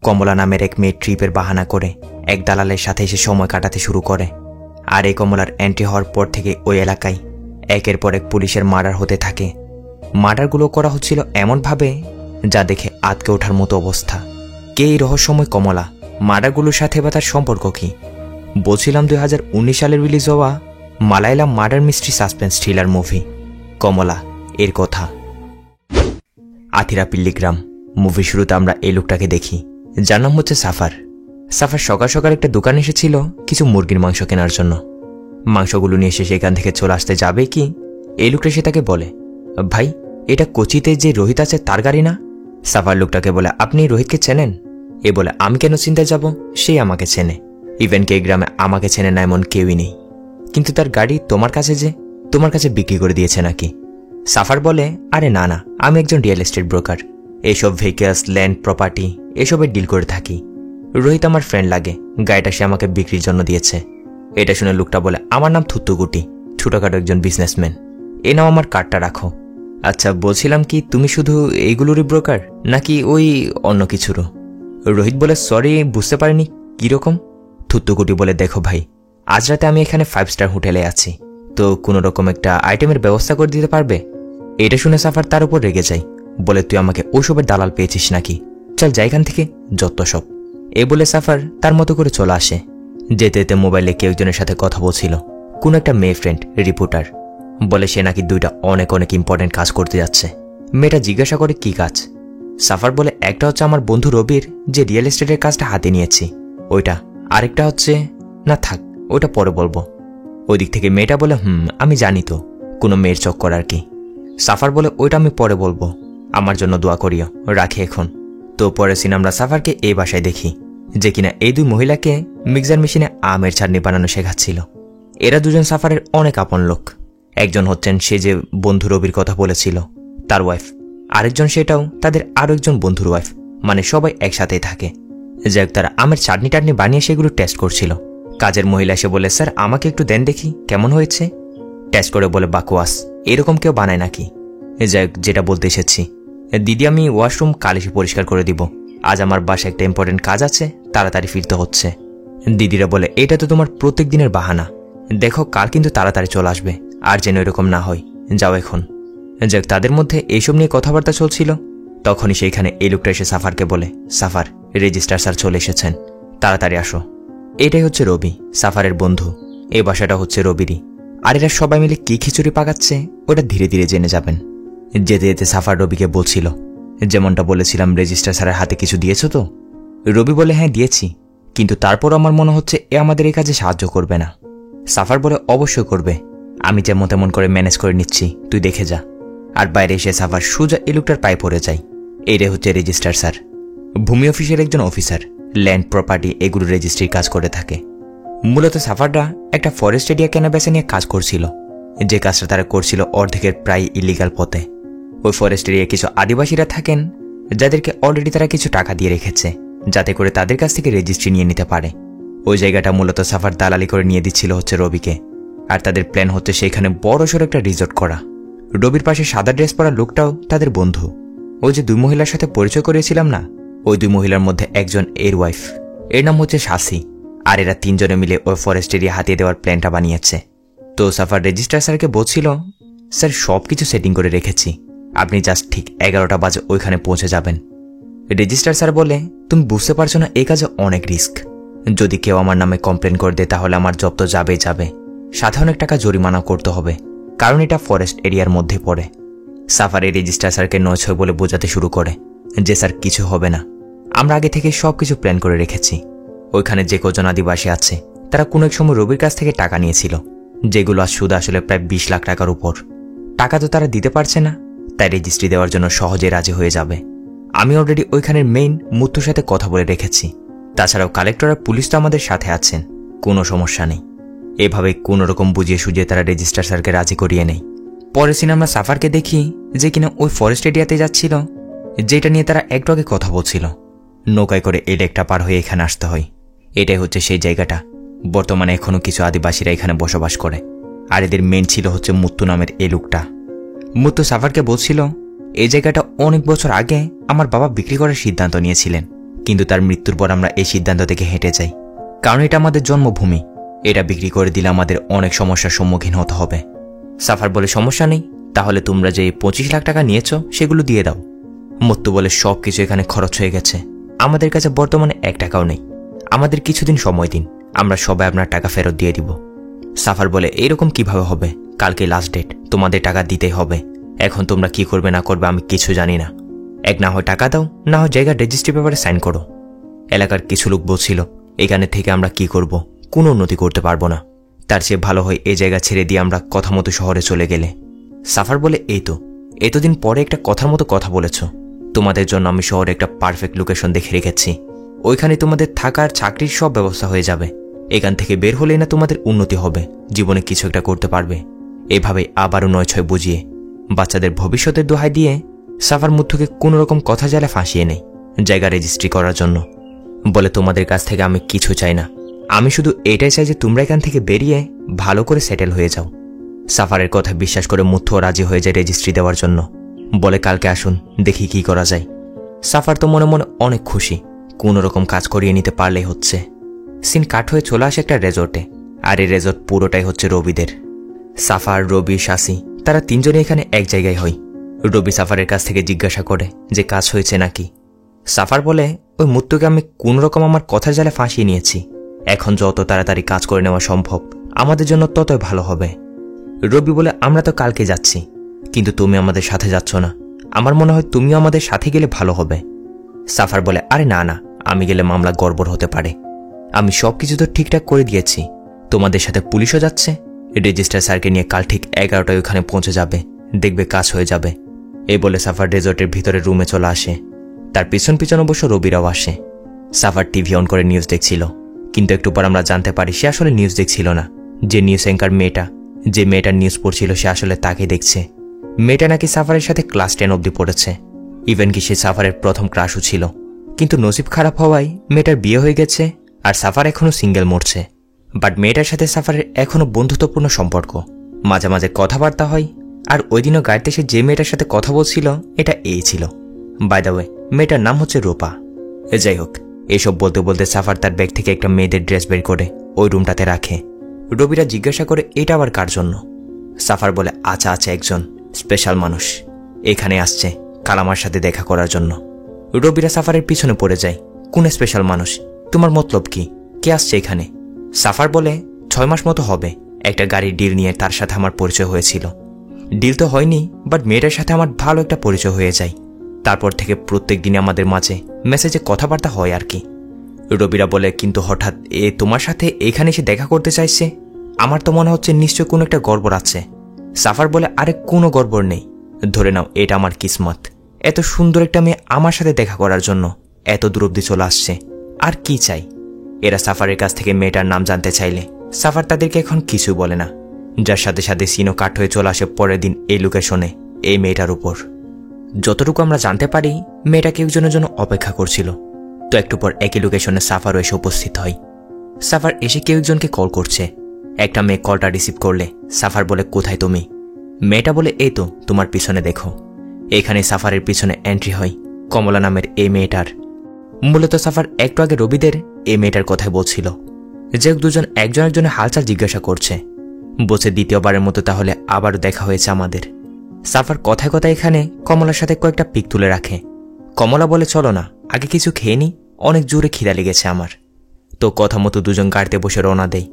কমলা নামের এক মেয়ে ট্রিপের বাহানা করে এক দালালের সাথে এসে সময় কাটাতে শুরু করে। আর এই কমলার এন্ট্রি হওয়ার পর থেকে ওই এলাকায় একের পর এক পুলিশের মার্ডার হতে থাকে। মার্ডারগুলো করা হচ্ছিল এমনভাবে যা দেখে আতকে ওঠার মতো অবস্থা। কে এই রহস্যময় কমলা? মার্ডারগুলোর সাথে বা তার সম্পর্ক কি? বলছিলাম 2019 সালে রিলিজ হওয়া Malayalam murder mystery suspense thriller movie Kamala এর কথা। আথিরাপিল্লিগ্রাম মুভি শুরুতে আমরা এই লোকটাকে দেখি, যার নাম হচ্ছে সাফার। সাফার সকাল সকাল একটা দোকান এসেছিল কিছু মুরগির মাংস কেনার জন্য। মাংসগুলো নিয়ে এসে সেখান থেকে চলে আসতে যাবে কি এই লোকটা সে তাকে বলে, ভাই এটা কোচিতে যে রোহিত আছে তার গাড়ি না? সাফার লোকটাকে বলে, আপনি রোহিতকে চেনেন? এ বলে, আমি কেন চিন্তায় যাব, সে আমাকে চেনে। ইভেন কে গ্রামে আমাকে চেনে না এমন কেউই নেই। কিন্তু তার গাড়ি তোমার কাছে যে তোমার কাছে বিক্রি করে দিয়েছে নাকি? সাফার বলে, আরে না না, আমি একজন রিয়েল এস্টেট ব্রোকার, এইসব ভেহিকলস ল্যান্ড প্রপার্টি এসবের ডিল করে থাকি। রোহিত আমার ফ্রেন্ড লাগে, গাড়িটা সে আমাকে বিক্রির জন্য দিয়েছে। এটা শুনে লোকটা বলে, আমার নাম থুত্তুগুটি, ছোটখাটো একজন বিজনেসম্যান, এ নাও আমার কার্ডটা রাখো। আচ্ছা বলছিলাম কি তুমি শুধু এইগুলোরই ব্রোকার নাকি ওই অন্য কিছুরও? রোহিত বলে, সরি বুঝতে পারিনি, কিরকম? থুত্তুগুটি বলে, দেখো ভাই, আজ রাতে আমি এখানে 5 স্টার হোটেলে আছি, তো কোনো রকম একটা আইটেমের ব্যবস্থা করে দিতে পারবে? এটা শুনে সাফার তার উপর রেগে যায়, বলে, তুই আমাকে ওসবের দালাল পেয়েছিস নাকি? চল যাই এখান থেকে, যত সব। এ বলে সাফার তার মতো করে চলে আসে। যেতে যেতে মোবাইলে কেউ একজনের সাথে কথা বলছিল, কোন একটা মেয়ে ফ্রেন্ড রিপোর্টার, বলে সে নাকি 2টা অনেক অনেক ইম্পর্টেন্ট কাজ করতে যাচ্ছে। মেয়েটা জিজ্ঞাসা করে, কি কাজ? সাফার বলে, একটা হচ্ছে আমার বন্ধু রবির যে রিয়েল এস্টেটের কাজটা হাতে নিয়েছি ওইটা, আরেকটা হচ্ছে না থাক ওইটা পরে বলবো। ওই দিক থেকে মেয়েটা বলে, আমি জানি তো, কোনো মেয়ের চক্কর আর কি। সাফার বলে, ওইটা আমি পরে বলবো, আমার জন্য দোয়া করিও, রাখি এখন। তো পরে সিন আমরা সাফারকে এই বাসায় দেখি, যে কিনা এই 2 মহিলাকে মিক্সার মেশিনে আমের চাটনি বানানো শেখাচ্ছিল। এরা দুজন সাফারের অনেক আপন লোক। একজন হচ্ছেন সে যে বন্ধু রবির কথা বলেছিল তার ওয়াইফ, আরেকজন সেটাও তাদের আরো একজন বন্ধুর ওয়াইফ, মানে সবাই একসাথেই থাকে। যাই তারা আমের চাটনি টাটনি বানিয়ে সেগুলো টেস্ট করছিল। কাজের মহিলা এসে বলে, স্যার আমাকে একটু দেন দেখি কেমন হয়েছে। টেস্ট করে বলে, বাকওয়াস, এরকম কেউ বানায় নাকি? যাই যেটা বলতে এসেছি, দিদি আমি ওয়াশরুম কাল এসে পরিষ্কার করে দিব, আজ আমার বাসায় একটা ইম্পর্টেন্ট কাজ আছে, তাড়াতাড়ি ফিরতে হচ্ছে। দিদিরা বলে, এটা তো তোমার প্রত্যেক দিনের বাহানা, দেখো কাল কিন্তু তাড়াতাড়ি চলে আসবে, আর যেন এরকম না হয়, যাও এখন। যাক তাদের মধ্যে এইসব নিয়ে কথাবার্তা চলছিল, তখনই সেইখানে এই লোকটা এসে সাফারকে বলে, সাফার রেজিস্ট্রার স্যার চলে এসেছেন, তাড়াতাড়ি আসো। এটাই হচ্ছে রবি, সাফারের বন্ধু। এই বাসাটা হচ্ছে রবিরই। আর এরা সবাই মিলে কি খিচুড়ি পাকাচ্ছে ওটা ধীরে ধীরে জেনে যাবেন। যেতে যেতে সাফার রবিকে বলছিল, যেমনটা বলেছিলাম রেজিস্ট্রার স্যারের হাতে কিছু দিয়েছ তো? রবি বলে, হ্যাঁ দিয়েছি, কিন্তু তারপর আমার মনে হচ্ছে এ আমাদের এই কাজে সাহায্য করবে না। সাফার বলে, অবশ্যই করবে, আমি যেমন তেমন করে ম্যানেজ করে নিচ্ছি, তুই দেখে যা। আর বাইরে এসে সাফার সোজা এই লোকটার পায়ে পড়ে যায়। এইটাই হচ্ছে রেজিস্ট্রার স্যার, ভূমি অফিসের একজন অফিসার, ল্যান্ড প্রপার্টি এগুলো রেজিস্ট্রির কাজ করে থাকে। মূলত সাফাররা একটা ফরেস্ট এরিয়া কেনা বেচা নিয়ে কাজ করছিল, যে কাজটা তারা করছিল অর্ধেকের প্রায় ইলিগাল পথে। ওই ফরেস্ট এরিয়ায় কিছু আদিবাসীরা থাকেন যাদেরকে অলরেডি তারা কিছু টাকা দিয়ে রেখেছে, যাতে করে তাদের কাছ থেকে রেজিস্ট্রি নিয়ে নিতে পারে। ওই জায়গাটা মূলত সাফার দালালি করে নিয়ে দিচ্ছিল হচ্ছে রবিকে। আর তাদের প্ল্যান হচ্ছে সেখানে বড়সড় একটা রিসর্ট করা। রবির পাশে সাদা ড্রেস পরা লোকটাও তাদের বন্ধু। ওই যে 2 মহিলার সাথে পরিচয় করিয়েছিলাম না, ওই 2 মহিলার মধ্যে একজন এর ওয়াইফ, এর নাম হচ্ছে শাসি। আর এরা 3 জনে মিলে ওই ফরেস্ট এরিয়া হাতিয়ে দেওয়ার প্ল্যানটা বানিয়েছে। তো সাফার রেজিস্ট্রার স্যারকে বলছিল, স্যার সবকিছু সেটিং করে রেখেছি, আপনি জাস্ট ঠিক 11টা বাজে ওইখানে পৌঁছে যাবেন। রেজিস্ট্রার স্যার বলে, তুমি বুঝতে পারছো না এই কাজে অনেক রিস্ক, যদি কেউ আমার নামে কমপ্লেন করে দেয় তাহলে আমার জব তো যাবেই যাবে, সাথে অনেক টাকা জরিমানা করতে হবে, কারণ এটা ফরেস্ট এরিয়ার মধ্যে পড়ে। সাফার এই রেজিস্ট্রার স্যারকে নয় ছয় বলে বোঝাতে শুরু করে যে স্যার কিছু হবে না, আমরা আগে থেকে সবকিছু প্ল্যান করে রেখেছি। ওইখানে যে কজন আদিবাসী আছে তারা কোনো এক সময় রবির কাছ থেকে টাকা নিয়েছিল, যেগুলো আজ সুদ আসলে প্রায় 20 লাখ টাকার উপর। টাকা তো তারা দিতে পারছে না, তাই রেজিস্ট্রি দেওয়ার জন্য সহজে রাজি হয়ে যাবে। আমি অলরেডি ওইখানের মেইন মুত্তুর সাথে কথা বলে রেখেছি, তাছাড়াও কালেক্টর আর পুলিশ তো আমাদের সাথে আছেন, কোনো সমস্যা নেই। এভাবে কোনো রকম বুঝিয়ে সুঝিয়ে তারা রেজিস্ট্রার স্যারকে রাজি করিয়ে নেই। পরের সিনে আমরা সাফারকে দেখি যে কিনা ওই ফরেস্ট এরিয়াতে যাচ্ছিল, যেটা নিয়ে তারা একটু আগে কথা বলছিল। নৌকায় করে এই লেকটা পার হয়ে এখানে আসতে হয়। এটাই হচ্ছে সেই জায়গাটা, বর্তমানে এখনো কিছু আদিবাসীরা এখানে বসবাস করে। আর এদের মেন ছিল হচ্ছে মুত্তু নামের এই লোকটা। মুত্তু সাফারকে বলছিল, এই জায়গাটা অনেক বছর আগে আমার বাবা বিক্রি করার সিদ্ধান্ত নিয়েছিলেন, কিন্তু তার মৃত্যুর পর আমরা এই সিদ্ধান্ত থেকে হেঁটে যাই, কারণ এটা আমাদের জন্মভূমি। এটা বিক্রি করে দিলে আমাদের অনেক সমস্যার সম্মুখীন হতে হবে। সাফার বলে, সমস্যা নেই, তাহলে তোমরা যে 25 লাখ টাকা নিয়েছ সেগুলো দিয়ে দাও। মুত্তু বলে, সব কিছু এখানে খরচ হয়ে গেছে, আমাদের কাছে বর্তমানে 1 টাকাও নেই, আমাদের কিছুদিন সময় দিন, আমরা সবাই আপনার টাকা ফেরত দিয়ে দিব। সাফার বলে, এইরকম কিভাবে হবে, কালকে লাস্ট ডেট, তোমাদের টাকা দিতেই হবে। এখন তোমরা কি করবে না করবে আমি কিছু জানি না। এক না হয় টাকা দাও, না হয় জায়গার রেজিস্ট্রি পেপারে সাইন করো। এলাকার কিছু লোক বলছিল, এখানে থেকে আমরা কি করব, কোনো উন্নতি করতে পারবো না, তার চেয়ে ভালো হয় এই জায়গা ছেড়ে দিয়ে আমরা কথা মতো শহরে চলে গেলে। সাফার বলে, এতদিন পরে একটা কথার মতো কথা বলেছ, তোমাদের জন্য আমি শহরে একটা পারফেক্ট লোকেশন দেখে রেখেছি, ওইখানে তোমাদের থাকার চাকরির সব ব্যবস্থা হয়ে যাবে। এখান থেকে বের হলেই না তোমাদের উন্নতি হবে, জীবনে কিছু একটা করতে পারবে। এভাবে আবারও 9-6 বুঝিয়ে বাচ্চাদের ভবিষ্যতের দোহাই দিয়ে সাফার মুথুকে কোনোরকম কথা জালে ফাঁসিয়ে নেই জায়গা রেজিস্ট্রি করার জন্য। বলে, তোমাদের কাছ থেকে আমি কিছু চাই না, আমি শুধু এটাই চাই যে তোমরা এখান থেকে বেরিয়ে ভালো করে সেটেল হয়ে যাও। সাফারের কথা বিশ্বাস করে মুথুও রাজি হয়ে যায় রেজিস্ট্রি দেওয়ার জন্য। বলে, কালকে আসুন, দেখি কি করা যায়। সাফার তো মনে মনে অনেক খুশি, কোনোরকম কাজ করিয়ে নিতে পারলেই হচ্ছে। সিন কাট হয়ে চলে আসে একটা রেজর্টে, আর এই রেজর্ট পুরোটাই হচ্ছে রবিদের। সাফার, রবি, শাসি তারা তিনজনে এখানে এক জায়গায় হয়। রবি সাফারের কাছ থেকে জিজ্ঞাসা করে যে কাজ হয়েছে নাকি। সাফার বলে, ওই মুত্তুকে আমি কোনোরকম আমার কথার জালে ফাঁসিয়ে নিয়েছি, এখন যত তাড়াতাড়ি কাজ করে নেওয়া সম্ভব আমাদের জন্য ততই ভালো হবে। রবি বলে, আমরা তো কালকে যাচ্ছি, কিন্তু তুমি আমাদের সাথে যাচ্ছ না, আমার মনে হয় তুমিও আমাদের সাথে গেলে ভালো হবে। সাফার বলে, আরে না না, আমি গেলে মামলা গড়বড় হতে পারে, আমি সবকিছু তো ঠিকঠাক করে দিয়েছি, তোমাদের সাথে পুলিশও যাচ্ছে, রেজিস্ট্রার স্যারকে নিয়ে কাল ঠিক 11টায় ওখানে পৌঁছে যাবে, দেখবে কাজ হয়ে যাবে। এই বলে সাফার রেজর্টের ভিতরে রুমে চলে আসে। তার পিছন পিছন অবশ্য রবিরাও আসে। সাফার টিভি অন করে নিউজ দেখছিল, কিন্তু একটু পর আমরা জানতে পারি সে আসলে নিউজ দেখছিল না, যে নিউজ অ্যাঙ্কার মেয়েটা, যে মেয়েটার নিউজ পড়ছিল সে আসলে তাকে দেখছে। মেয়েটা নাকি সাফারের সাথে ক্লাস 10 অবধি পড়েছে, ইভেন কি সে সাফারের প্রথম ক্রাশও ছিল, কিন্তু নসিব খারাপ হওয়ায় মেয়েটার বিয়ে হয়ে গেছে আর সাফার এখনও সিঙ্গেল মরছে। বাট মেয়েটার সাথে সাফারের এখনও বন্ধুত্বপূর্ণ সম্পর্ক, মাঝে মাঝে কথাবার্তা হয়। আর ওই দিনও গাড়িতে সে যে মেয়েটার সাথে কথা বলছিল এটা এই ছিল। বাই দ্য ওয়ে, মেয়েটার নাম হচ্ছে রূপা। যাই হোক, এইসব বলতে বলতে সাফার তার ব্যাগ থেকে একটা মেয়েদের ড্রেস বের করে ওই রুমটাতে রাখে। রবিরা জিজ্ঞাসা করে, এটা আবার কার জন্য? সাফার বলে, আচ্ছা আচ্ছা, একজন স্পেশাল মানুষ এখানে আসছে কাল আমার সাথে দেখা করার জন্য। রবিরা সাফারের পিছনে পড়ে যায়, কোন স্পেশাল মানুষ, তোমার মতলব কি, কে আসছে এখানে? সাফার বলে, 6 মাস মতো হবে একটা গাড়ির ডিল নিয়ে তার সাথে আমার পরিচয় হয়েছিল। ডিল তো হয়নি, বাট মেয়েটার সাথে আমার ভালো একটা পরিচয় হয়ে যায়, তারপর থেকে প্রত্যেক দিনে আমাদের মাঝে মেসেজে কথাবার্তা হয় আর কি। রবিরা বলে, কিন্তু হঠাৎ তোমার সাথে এখানে এসে দেখা করতে চাইছে, আমার তো মনে হচ্ছে নিশ্চয় কোনো একটা গড়বড় আছে। সাফার বলে, আরে কোনো গড়বড় নেই, ধরে নাও এটা আমার কিসমত, এত সুন্দর একটা মেয়ে আমার সাথে দেখা করার জন্য এত দূর অব্দি চলে আসছে, আর কি চাই? এরা সাফারের কাছ থেকে মেয়েটার নাম জানতে চাইলে সাফার তাদেরকে এখন কিছু বলে না, যার সাথে সাথে সিনও কাট হয়ে চলে আসে পরের দিন এই লোকেশনে এই মেয়েটার উপর। যতটুকু আমরা জানতে পারি মেয়েটা কেউ জনের জন্য অপেক্ষা করছিল। তো একটু পর একই লোকেশনে সাফারও এসে উপস্থিত হয়। সাফার এসে কেউ একজনকে কল করছে। একটা মেয়ে কলটা রিসিভ করলে সাফার বলে, কোথায় তুমি? মেয়েটা বলে, এই তো তোমার পিছনে দেখো। এখানে সাফারের পিছনে এন্ট্রি হয় কমলা নামের এই মেয়েটার। মূলত সাফার একটু আগে রবিদের এই মেয়েটার কথাই বলছিল, যে দুজন একজন একজনের হালচাল জিজ্ঞাসা করছে। বসে দ্বিতীয়বারের মতো তাহলে আবারও দেখা হয়েছে আমাদের। সাফার কথায় কথায় এখানে কমলার সাথে কয়েকটা পিক তুলে রাখে। কমলা বলে, চলো না আগে কিছু খেয়ে নি, অনেক জোরে খিদা লেগেছে আমার। তো কথা মতো দুজন গাড়িতে বসে রওনা দেয়।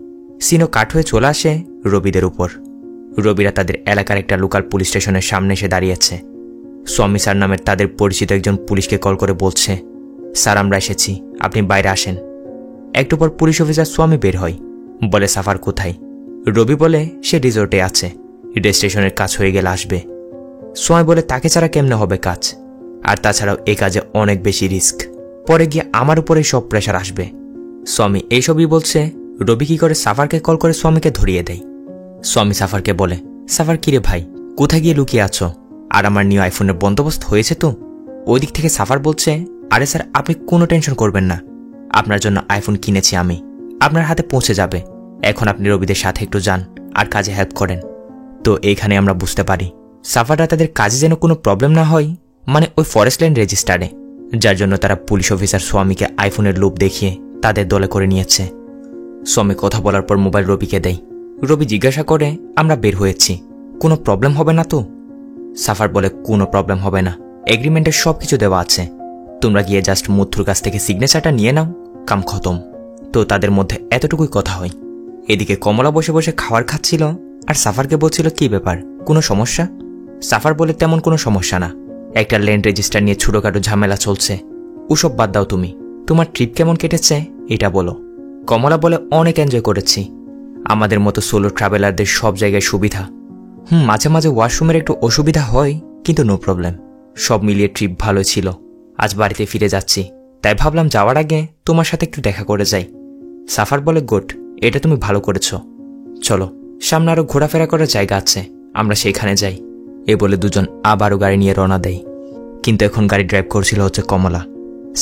সিনো কাট হয়ে চলে আসে রবিদের উপর। রবিরা তাদের এলাকার একটা লোকাল পুলিশ স্টেশনের সামনে এসে দাঁড়িয়েছে। স্বামী স্যার নামের তাদের পরিচিত একজন পুলিশকে কল করে বলছে, স্যার আমরা এসেছি, আপনি বাইরে আসেন। একটু পর পুলিশ অফিসার স্বামী বের হয়, বলে, সাফার কোথায়? রবি বলে, সে রিসোর্টে আছে, রেজিস্ট্রেশনের কাজ হয়ে গেলে আসবে। স্বামী বলে, তাকে ছাড়া কেমনে হবে কাজ, আর তাছাড়াও এই কাজে অনেক বেশি রিস্ক, পরে গিয়ে আমার উপরে সব প্রেশার আসবে। স্বামী এইসবই বলছে। রবি কি করে সাফারকে কল করে স্বামীকে ধরিয়ে দেয়। স্বামী সাফারকে বলে, সাফার কিরে ভাই, কোথায় গিয়ে লুকিয়ে আছো? আর আমার নিউ আইফোনের বন্দোবস্ত হয়েছে তো? ওই দিক থেকে সাফার বলছে, আরে স্যার আপনি কোনো টেনশন করবেন না, আপনার জন্য আইফোন কিনেছি আমি, আপনার হাতে পৌঁছে যাবে। এখন আপনি রবিদের সাথে একটু যান আর কাজে হেল্প করেন। তো এইখানে আমরা বুঝতে পারি সাফাররা তাদের কাজে যেন কোনো প্রবলেম না হয়, মানে ওই ফরেস্ট ল্যান্ড রেজিস্টারে যার জন্য তারা পুলিশ অফিসার স্বামীকে আইফোনের লোভ দেখিয়ে তাদের দলে করে নিয়েছে। স্বামী কথা বলার পর মোবাইল রবিকে দেয়। রবি জিজ্ঞাসা করে, আমরা বের হয়েছি, কোনো প্রবলেম হবে না তো? সাফার বলে, কোনো প্রবলেম হবে না, এগ্রিমেন্টে সবকিছু দেওয়া আছে, তোমরা গিয়ে জাস্ট মুথুর কাছ থেকে সিগনেচারটা নিয়ে নাও, কাম খতম। তো তাদের মধ্যে এতটুকুই কথা হয়। এদিকে কমলা বসে বসে খাবার খাচ্ছিল আর সাফারকে বলছিল, কি ব্যাপার, কোনো সমস্যা? সাফার বলে, তেমন কোনো সমস্যা না, একটা ল্যান্ড রেজিস্টার নিয়ে ছোটখাটো ঝামেলা চলছে, ওসব বাদ দাও, তুমি তোমার ট্রিপ কেমন কেটেছে এটা বলো। কমলা বলে, অনেক এনজয় করেছি, আমাদের মতো সোলো ট্রাভেলারদের সব জায়গায় সুবিধা। মাঝে মাঝে ওয়াশরুমের একটু অসুবিধা হয়, কিন্তু নো প্রবলেম, সব মিলিয়ে ট্রিপ ভালো ছিল। আজ বাড়িতে ফিরে যাচ্ছি, তাই ভাবলাম যাওয়ার আগে তোমার সাথে একটু দেখা করে যাই। সাফার বলে, গুড, এটা তুমি ভালো করেছ, চলো সামনে আরো ঘোরাফেরা করার জায়গা আছে, আমরা সেইখানে যাই। এ বলে দুজন আবারও গাড়ি নিয়ে রওনা দেয়। কিন্তু এখন গাড়ি ড্রাইভ করছিল হচ্ছে কমলা।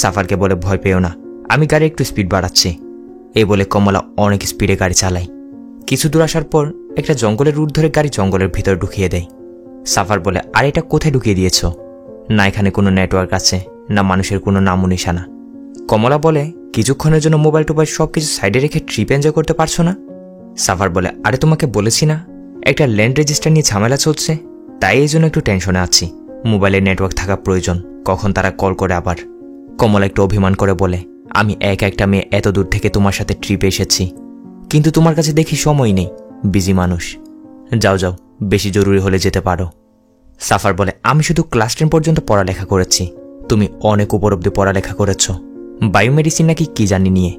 সাফারকে বলে, ভয় পেও না, আমি গাড়ি একটু স্পিড বাড়াচ্ছি। এই বলে কমলা অনেক স্পিডে গাড়ি চালায়। কিছু দূর আসার পর একটা জঙ্গলের রুট ধরে গাড়ি জঙ্গলের ভিতর ঢুকিয়ে দেয়। সাফার বলে, আর এটা কোথায় ঢুকিয়ে দিয়েছ? না এখানে কোনো নেটওয়ার্ক আছে, না মানুষের কোনো নামও নিশানা। কমলা বলে, কিছুক্ষণের জন্য মোবাইল টোবাইল সবকিছু সাইডে রেখে ট্রিপ এনজয় করতে পারছো না? সাফার বলে, আরে তোমাকে বলেছি না একটা ল্যান্ড রেজিস্টার নিয়ে ঝামেলা চলছে, তাই এই জন্য একটু টেনশনে আছি, মোবাইলে নেটওয়ার্ক থাকা প্রয়োজন, কখন তারা কল করে আবার। কমলা একটু অভিমান করে বলে, আমি একটা মেয়ে এত দূর থেকে তোমার সাথে ট্রিপে এসেছি, কিন্তু তোমার কাছে দেখি সময় নেই, বিজি মানুষ, যাও যাও, বেশি জরুরি হলে যেতে পারো। সাফার বলে, আমি শুধু ক্লাস 10 পর্যন্ত পড়ালেখা করেছি, তুমি অনেক উপর অব্দি পড়ালেখা করেছ, বায়োমেডিসিন নাকি কি জানি নিয়ে,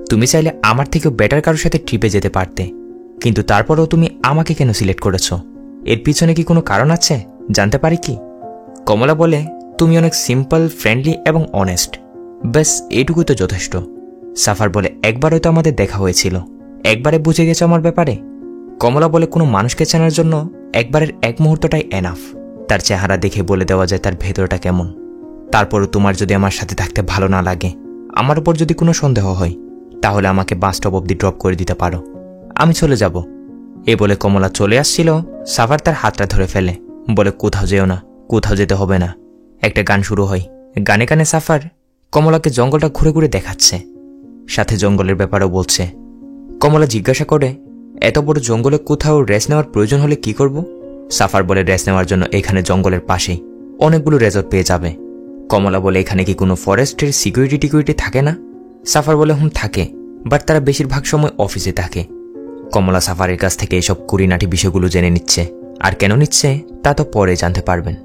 তুমি চাইলে আমার থেকেও বেটার কারোর সাথে ট্রিপে যেতে পারতে, কিন্তু তারপরেও তুমি আমাকে কেন সিলেক্ট করেছ? এর পিছনে কি কোনো কারণ আছে, জানতে পারি কি? কমলা বলে, তুমি অনেক সিম্পল, ফ্রেন্ডলি এবং অনেস্ট, ব্যাস এইটুকুই তো যথেষ্ট। সাফার বলে, একবার হয়তো আমাদের দেখা হয়েছিল, একবারে বুঝে গেছে আমার ব্যাপারে? কমলা বলে, কোনো মানুষকে চেনার জন্য একবারের এক মুহূর্তটাই এনাফ, তার চেহারা দেখে বলে দেওয়া যায় তার ভেতরটা কেমন। তারপরও তোমার যদি আমার সাথে থাকতে ভালো না লাগে, আমার উপর যদি কোনো সন্দেহ হয়, তাহলে আমাকে বাস স্টপ অব্দি ড্রপ করে দিতে পারো, আমি চলে যাব। এ বলে কমলা চলে আসছিল, সাফার তার হাতটা ধরে ফেলে, বলে, কোথাও যেও না, কোথাও যেতে হবে না। একটা গান শুরু হয়, গানে গানে সাফার কমলাকে জঙ্গলটা ঘুরে ঘুরে দেখাচ্ছে, সাথে জঙ্গলের ব্যাপারেও বলছে। কমলা জিজ্ঞাসা করে, এত বড় জঙ্গলে কোথাও রেস্ট নেওয়ার প্রয়োজন হলে কি করব? সাফার বলে, রেস্ট নেওয়ার জন্য এখানে জঙ্গলের পাশেই অনেকগুলো রেজর্ট পেয়ে যাবে। কমলা বলে, এখানে কি কোনো ফরেস্টের সিকিউরিটি থাকে না? সাফার বলে, থাকে, বাট তারা বেশিরভাগ সময় অফিসে থাকে। কমলা সাফারের কাছ থেকে এসব কুড়িনাটি বিষয়গুলো জেনে নিচ্ছে, আর কেন নিচ্ছে তা তো পরে জানতে পারবেন।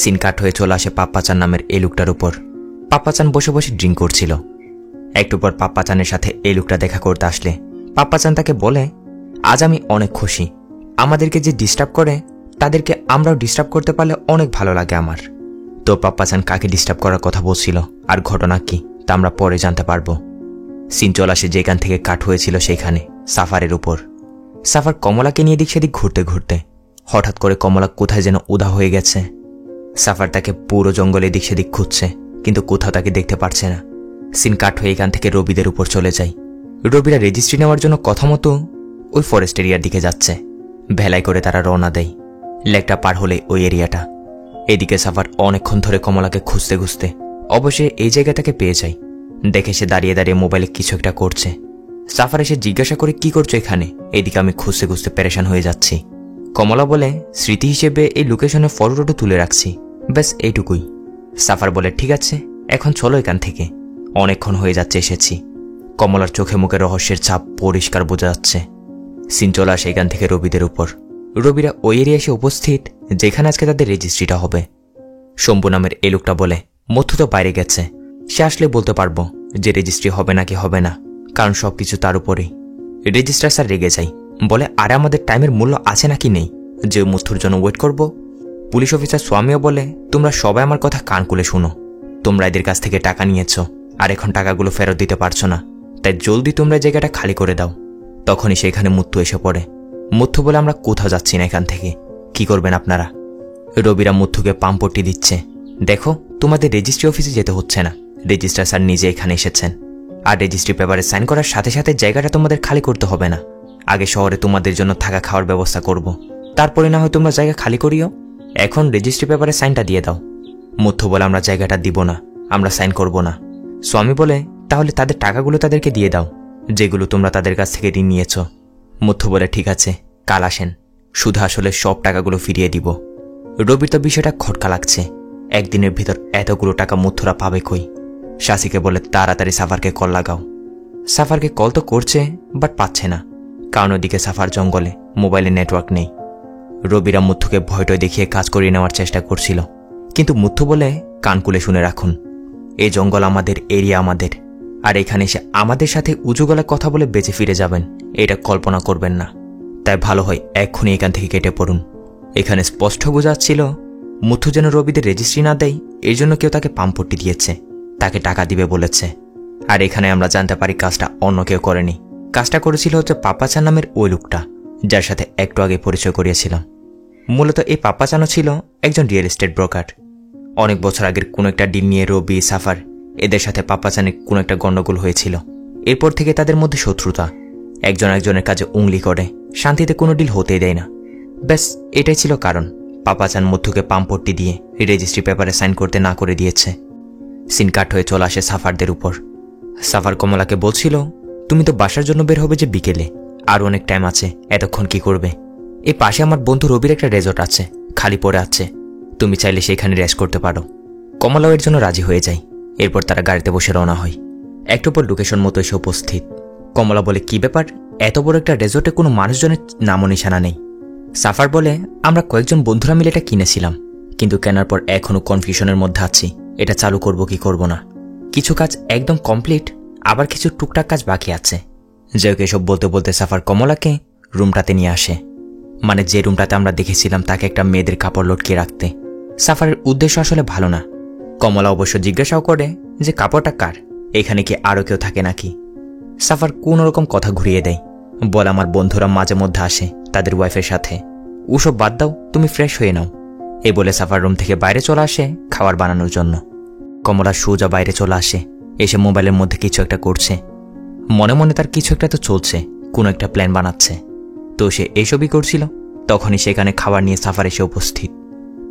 সিন কাট হয়ে চলে আসে পাপ্পাচান নামের এই লোকটার উপর। পাপ্পাচান বসে বসে ড্রিঙ্ক করছিল। একটু পর পাপ্পাচানের সাথে এই লোকটা দেখা করতে আসলে পাপ্পাচান তাকে বলে, আজ আমি অনেক খুশি, আমাদেরকে যে ডিস্টার্ব করে তাদেরকে আমরাও ডিস্টার্ব করতে পারলে অনেক ভালো লাগে আমার। তো পাপ্পাচান কাকে ডিস্টার্ব করার কথা বলছিল আর ঘটনা কি তা আমরা পরে জানতে পারবো। সিন চলে আসে যেখান থেকে কাট হয়েছিল সেইখানে, সাফারের উপর। সাফার কমলাকে নিয়ে দিক সেদিক ঘুরতে ঘুরতে হঠাৎ করে কমলা কোথায় যেন উদা হয়ে গেছে। সাফার তাকে পুরো জঙ্গলে দিক সেদিক খুঁজছে, কিন্তু কোথাও তাকে দেখতে পারছে না। সিন কাট হয়ে এখান থেকে রবিদের উপর চলে যায়। রবিরা রেজিস্ট্রি নেওয়ার জন্য কথা মতো ওই ফরেস্ট এরিয়ার দিকে যাচ্ছে। ভেলায় করে তারা রওনা দেয়। লেকটা পার হলে ওই এরিয়াটা। এদিকে সাফার অনেকক্ষণ ধরে কমলাকে খুঁজতে খুঁজতে অবশ্যই এই জায়গাটাকে পেয়ে যায়। দেখে সে দাঁড়িয়ে দাঁড়িয়ে মোবাইলে কিছু একটা করছে। সাফার এসে জিজ্ঞাসা করে, কি করছো এখানে? এদিকে আমি খুঁজতে খুঁজতে পেরেশান হয়ে যাচ্ছি। কমলা বলে, স্মৃতি হিসেবে এই লোকেশনের ফটোটা তুলে রাখছি, ব্যাস এইটুকুই। সাফার বলে, ঠিক আছে, এখন চলো এখান থেকে, অনেকক্ষণ হয়ে যাচ্ছে এসেছি। কমলার চোখে মুখে রহস্যের ছাপ পরিষ্কার বোঝা যাচ্ছে। সিন চলে আসে এখান থেকে রবিদের উপর। রবিরা ওই এরিয়া এসে উপস্থিত যেখানে আজকে তাদের রেজিস্ট্রিটা হবে। শম্ভু নামের এই লোকটা বলে, মথু তো বাইরে গেছে, সে আসলে বলতে পারবো যে রেজিস্ট্রি হবে নাকি হবে না, কারণ সবকিছু তার উপরেই। রেজিস্ট্রার স্যার রেগে যায়, বলে, আরে আমাদের টাইমের মূল্য আছে নাকি নেই যে মথুর জন্য ওয়েট করব? পুলিশ অফিসার স্বামীও বলে, তোমরা সবাই আমার কথা কান খুলে শুনো, তোমরা এদের কাছ থেকে টাকা নিয়েছ আর এখন টাকাগুলো ফেরত দিতে পারছো না, তাই জলদি তোমরা জায়গাটা খালি করে দাও। তখনই সেখানে মুত্তু এসে পড়ে। মুত্তু বলে, আমরা কোথাও যাচ্ছি না এখান থেকে, কি করবেন আপনারা? রবিরা মুত্তুকে পাম্পট্টি দিচ্ছে, দেখো তোমাদের রেজিস্ট্রি অফিসে যেতে হচ্ছে না, রেজিস্ট্রার স্যার নিজে এখানে এসেছেন, আর রেজিস্ট্রি পেপারে সাইন করার সাথে সাথে জায়গাটা তোমাদের খালি করতে হবে না। আগে শহরে তোমাদের জন্য থাকা খাওয়ার ব্যবস্থা করব, তারপরে না হয় তোমরা জায়গা খালি করিও, এখন রেজিস্ট্রি পেপারে সাইনটা দিয়ে দাও। মুত্তু বলে, আমরা জায়গাটা দিব না, আমরা সাইন করব না। স্বামী বলে, তাহলে তাদের টাকাগুলো তাদেরকে দিয়ে দাও, যেগুলো তোমরা তাদের কাছ থেকে ঋণ নিয়েছ। মুথু বলে, ঠিক আছে, কাল আসেন, শুধু আসলে সব টাকাগুলো ফিরিয়ে দিব। রবির তো বিষয়টা খটকা লাগছে। একদিনের ভিতর এতগুলো টাকা মুথুরা পাবে কই? শাসিকে বলে, তাড়াতাড়ি সাফারকে কল লাগাও। সাফারকে কল তো করছে, বাট পাচ্ছে না, কারণ ওদিকে সাফার জঙ্গলে, মোবাইলে নেটওয়ার্ক নেই। রবিরা মুথুকে ভয়টয় দেখিয়ে কাজ করিয়ে নেওয়ার চেষ্টা করছিল, কিন্তু মুথু বলে, কান খুলে শুনে রাখুন, এই জঙ্গল আমাদের, এরিয়া আমাদের, আর এখানে এসে আমাদের সাথে উঁচু গলায় কথা বলে বেঁচে ফিরে যাবেন, এটা কল্পনা করবেন না। তাই ভালো হয় এক্ষুনি এখান থেকে কেটে পড়ুন। এখানে স্পষ্ট বোঝাচ্ছিল মুথু যেন রবিদের রেজিস্ট্রি না দেয়, এই জন্য কেউ তাকে পাম্পট্টি দিয়েছে, তাকে টাকা দিবে বলেছে। আর এখানে আমরা জানতে পারি কাজটা অন্য কেউ করেনি, কাজটা করেছিল হচ্ছে পাপ্পাচান নামের ওই লোকটা, যার সাথে একটু আগে পরিচয় করিয়েছিলাম। মূলত এই পাপ্পাচানও ছিল একজন রিয়েল এস্টেট ব্রোকার। অনেক বছর আগের কোনো একটা ডিল নিয়ে রবি, সাফার এদের সাথে পাপ্পাচানের কোনো একটা গণ্ডগোল হয়েছিল। এরপর থেকে তাদের মধ্যে শত্রুতা, একজন একজনের কাজে উংলি করে, শান্তিতে কোনো ডিল হতেই দেয় না। ব্যাস এটাই ছিল কারণ। পাপ্পাচান মুথুকে পাম্পট্টি দিয়ে রেজিস্ট্রি পেপারে সাইন করতে না করে দিয়েছে। সিন কাট হয়ে চলে আসে সাফারদের উপর। সাফার কমলাকে বলছিল, তুমি তো বাসার জন্য বের হবে যে বিকেলে, আর অনেক টাইম আছে, এতক্ষণ কি করবে? এই পাশে আমার বন্ধু রবির একটা রেজর্ট আছে, খালি পড়ে আছে, তুমি চাইলে সেখানে রেস্ট করতে পারো। কমলাও এর জন্য রাজি হয়ে যায়। এরপর তারা গাড়িতে বসে রওনা হয়। একটু পর লোকেশন মতো এসে উপস্থিত। কমলা বলে, কি ব্যাপার, এত বড় একটা রেজর্টে কোনো মানুষজনের নামও নিশানা নেই। সাফার বলে, আমরা কয়েকজন বন্ধুরা মিলে এটা কিনেছিলাম, কিন্তু কেনার পর এখনও কনফিউশনের মধ্যে আছি, এটা চালু করব কি করব না। কিছু কাজ একদম কমপ্লিট, আবার কিছু টুকটাক কাজ বাকি আছে। যাই হোক, এসব বলতে বলতে সাফার কমলাকে রুমটাতে নিয়ে আসে, মানে যে রুমটাতে আমরা দেখেছিলাম তাকে একটা মেয়েদের কাপড় লটকিয়ে রাখতে। সাফারের উদ্দেশ্য আসলে ভালো না। কমলা অবশ্য জিজ্ঞাসাও করে যে কাপড়টা কার, এখানে কি আরও কেউ থাকে নাকি? সাফার কোনোরকম কথা ঘুরিয়ে দেয়, বলে আমার বন্ধুরা মাঝে মধ্যে আসে তাদের ওয়াইফের সাথে, ওসব বাদ দাও, তুমি ফ্রেশ হয়ে নাও। এই বলে সাফার রুম থেকে বাইরে চলে আসে খাবার বানানোর জন্য। কমলা সোজা বাইরে চলে আসে, এসে মোবাইলের মধ্যে কিছু একটা করছে, মনে মনে তার কিছু একটা তো চলছে, কোনো একটা প্ল্যান বানাচ্ছে। তো সে এইসবই করছিল, তখনই সেখানে খাবার নিয়ে সাফার এসে উপস্থিত।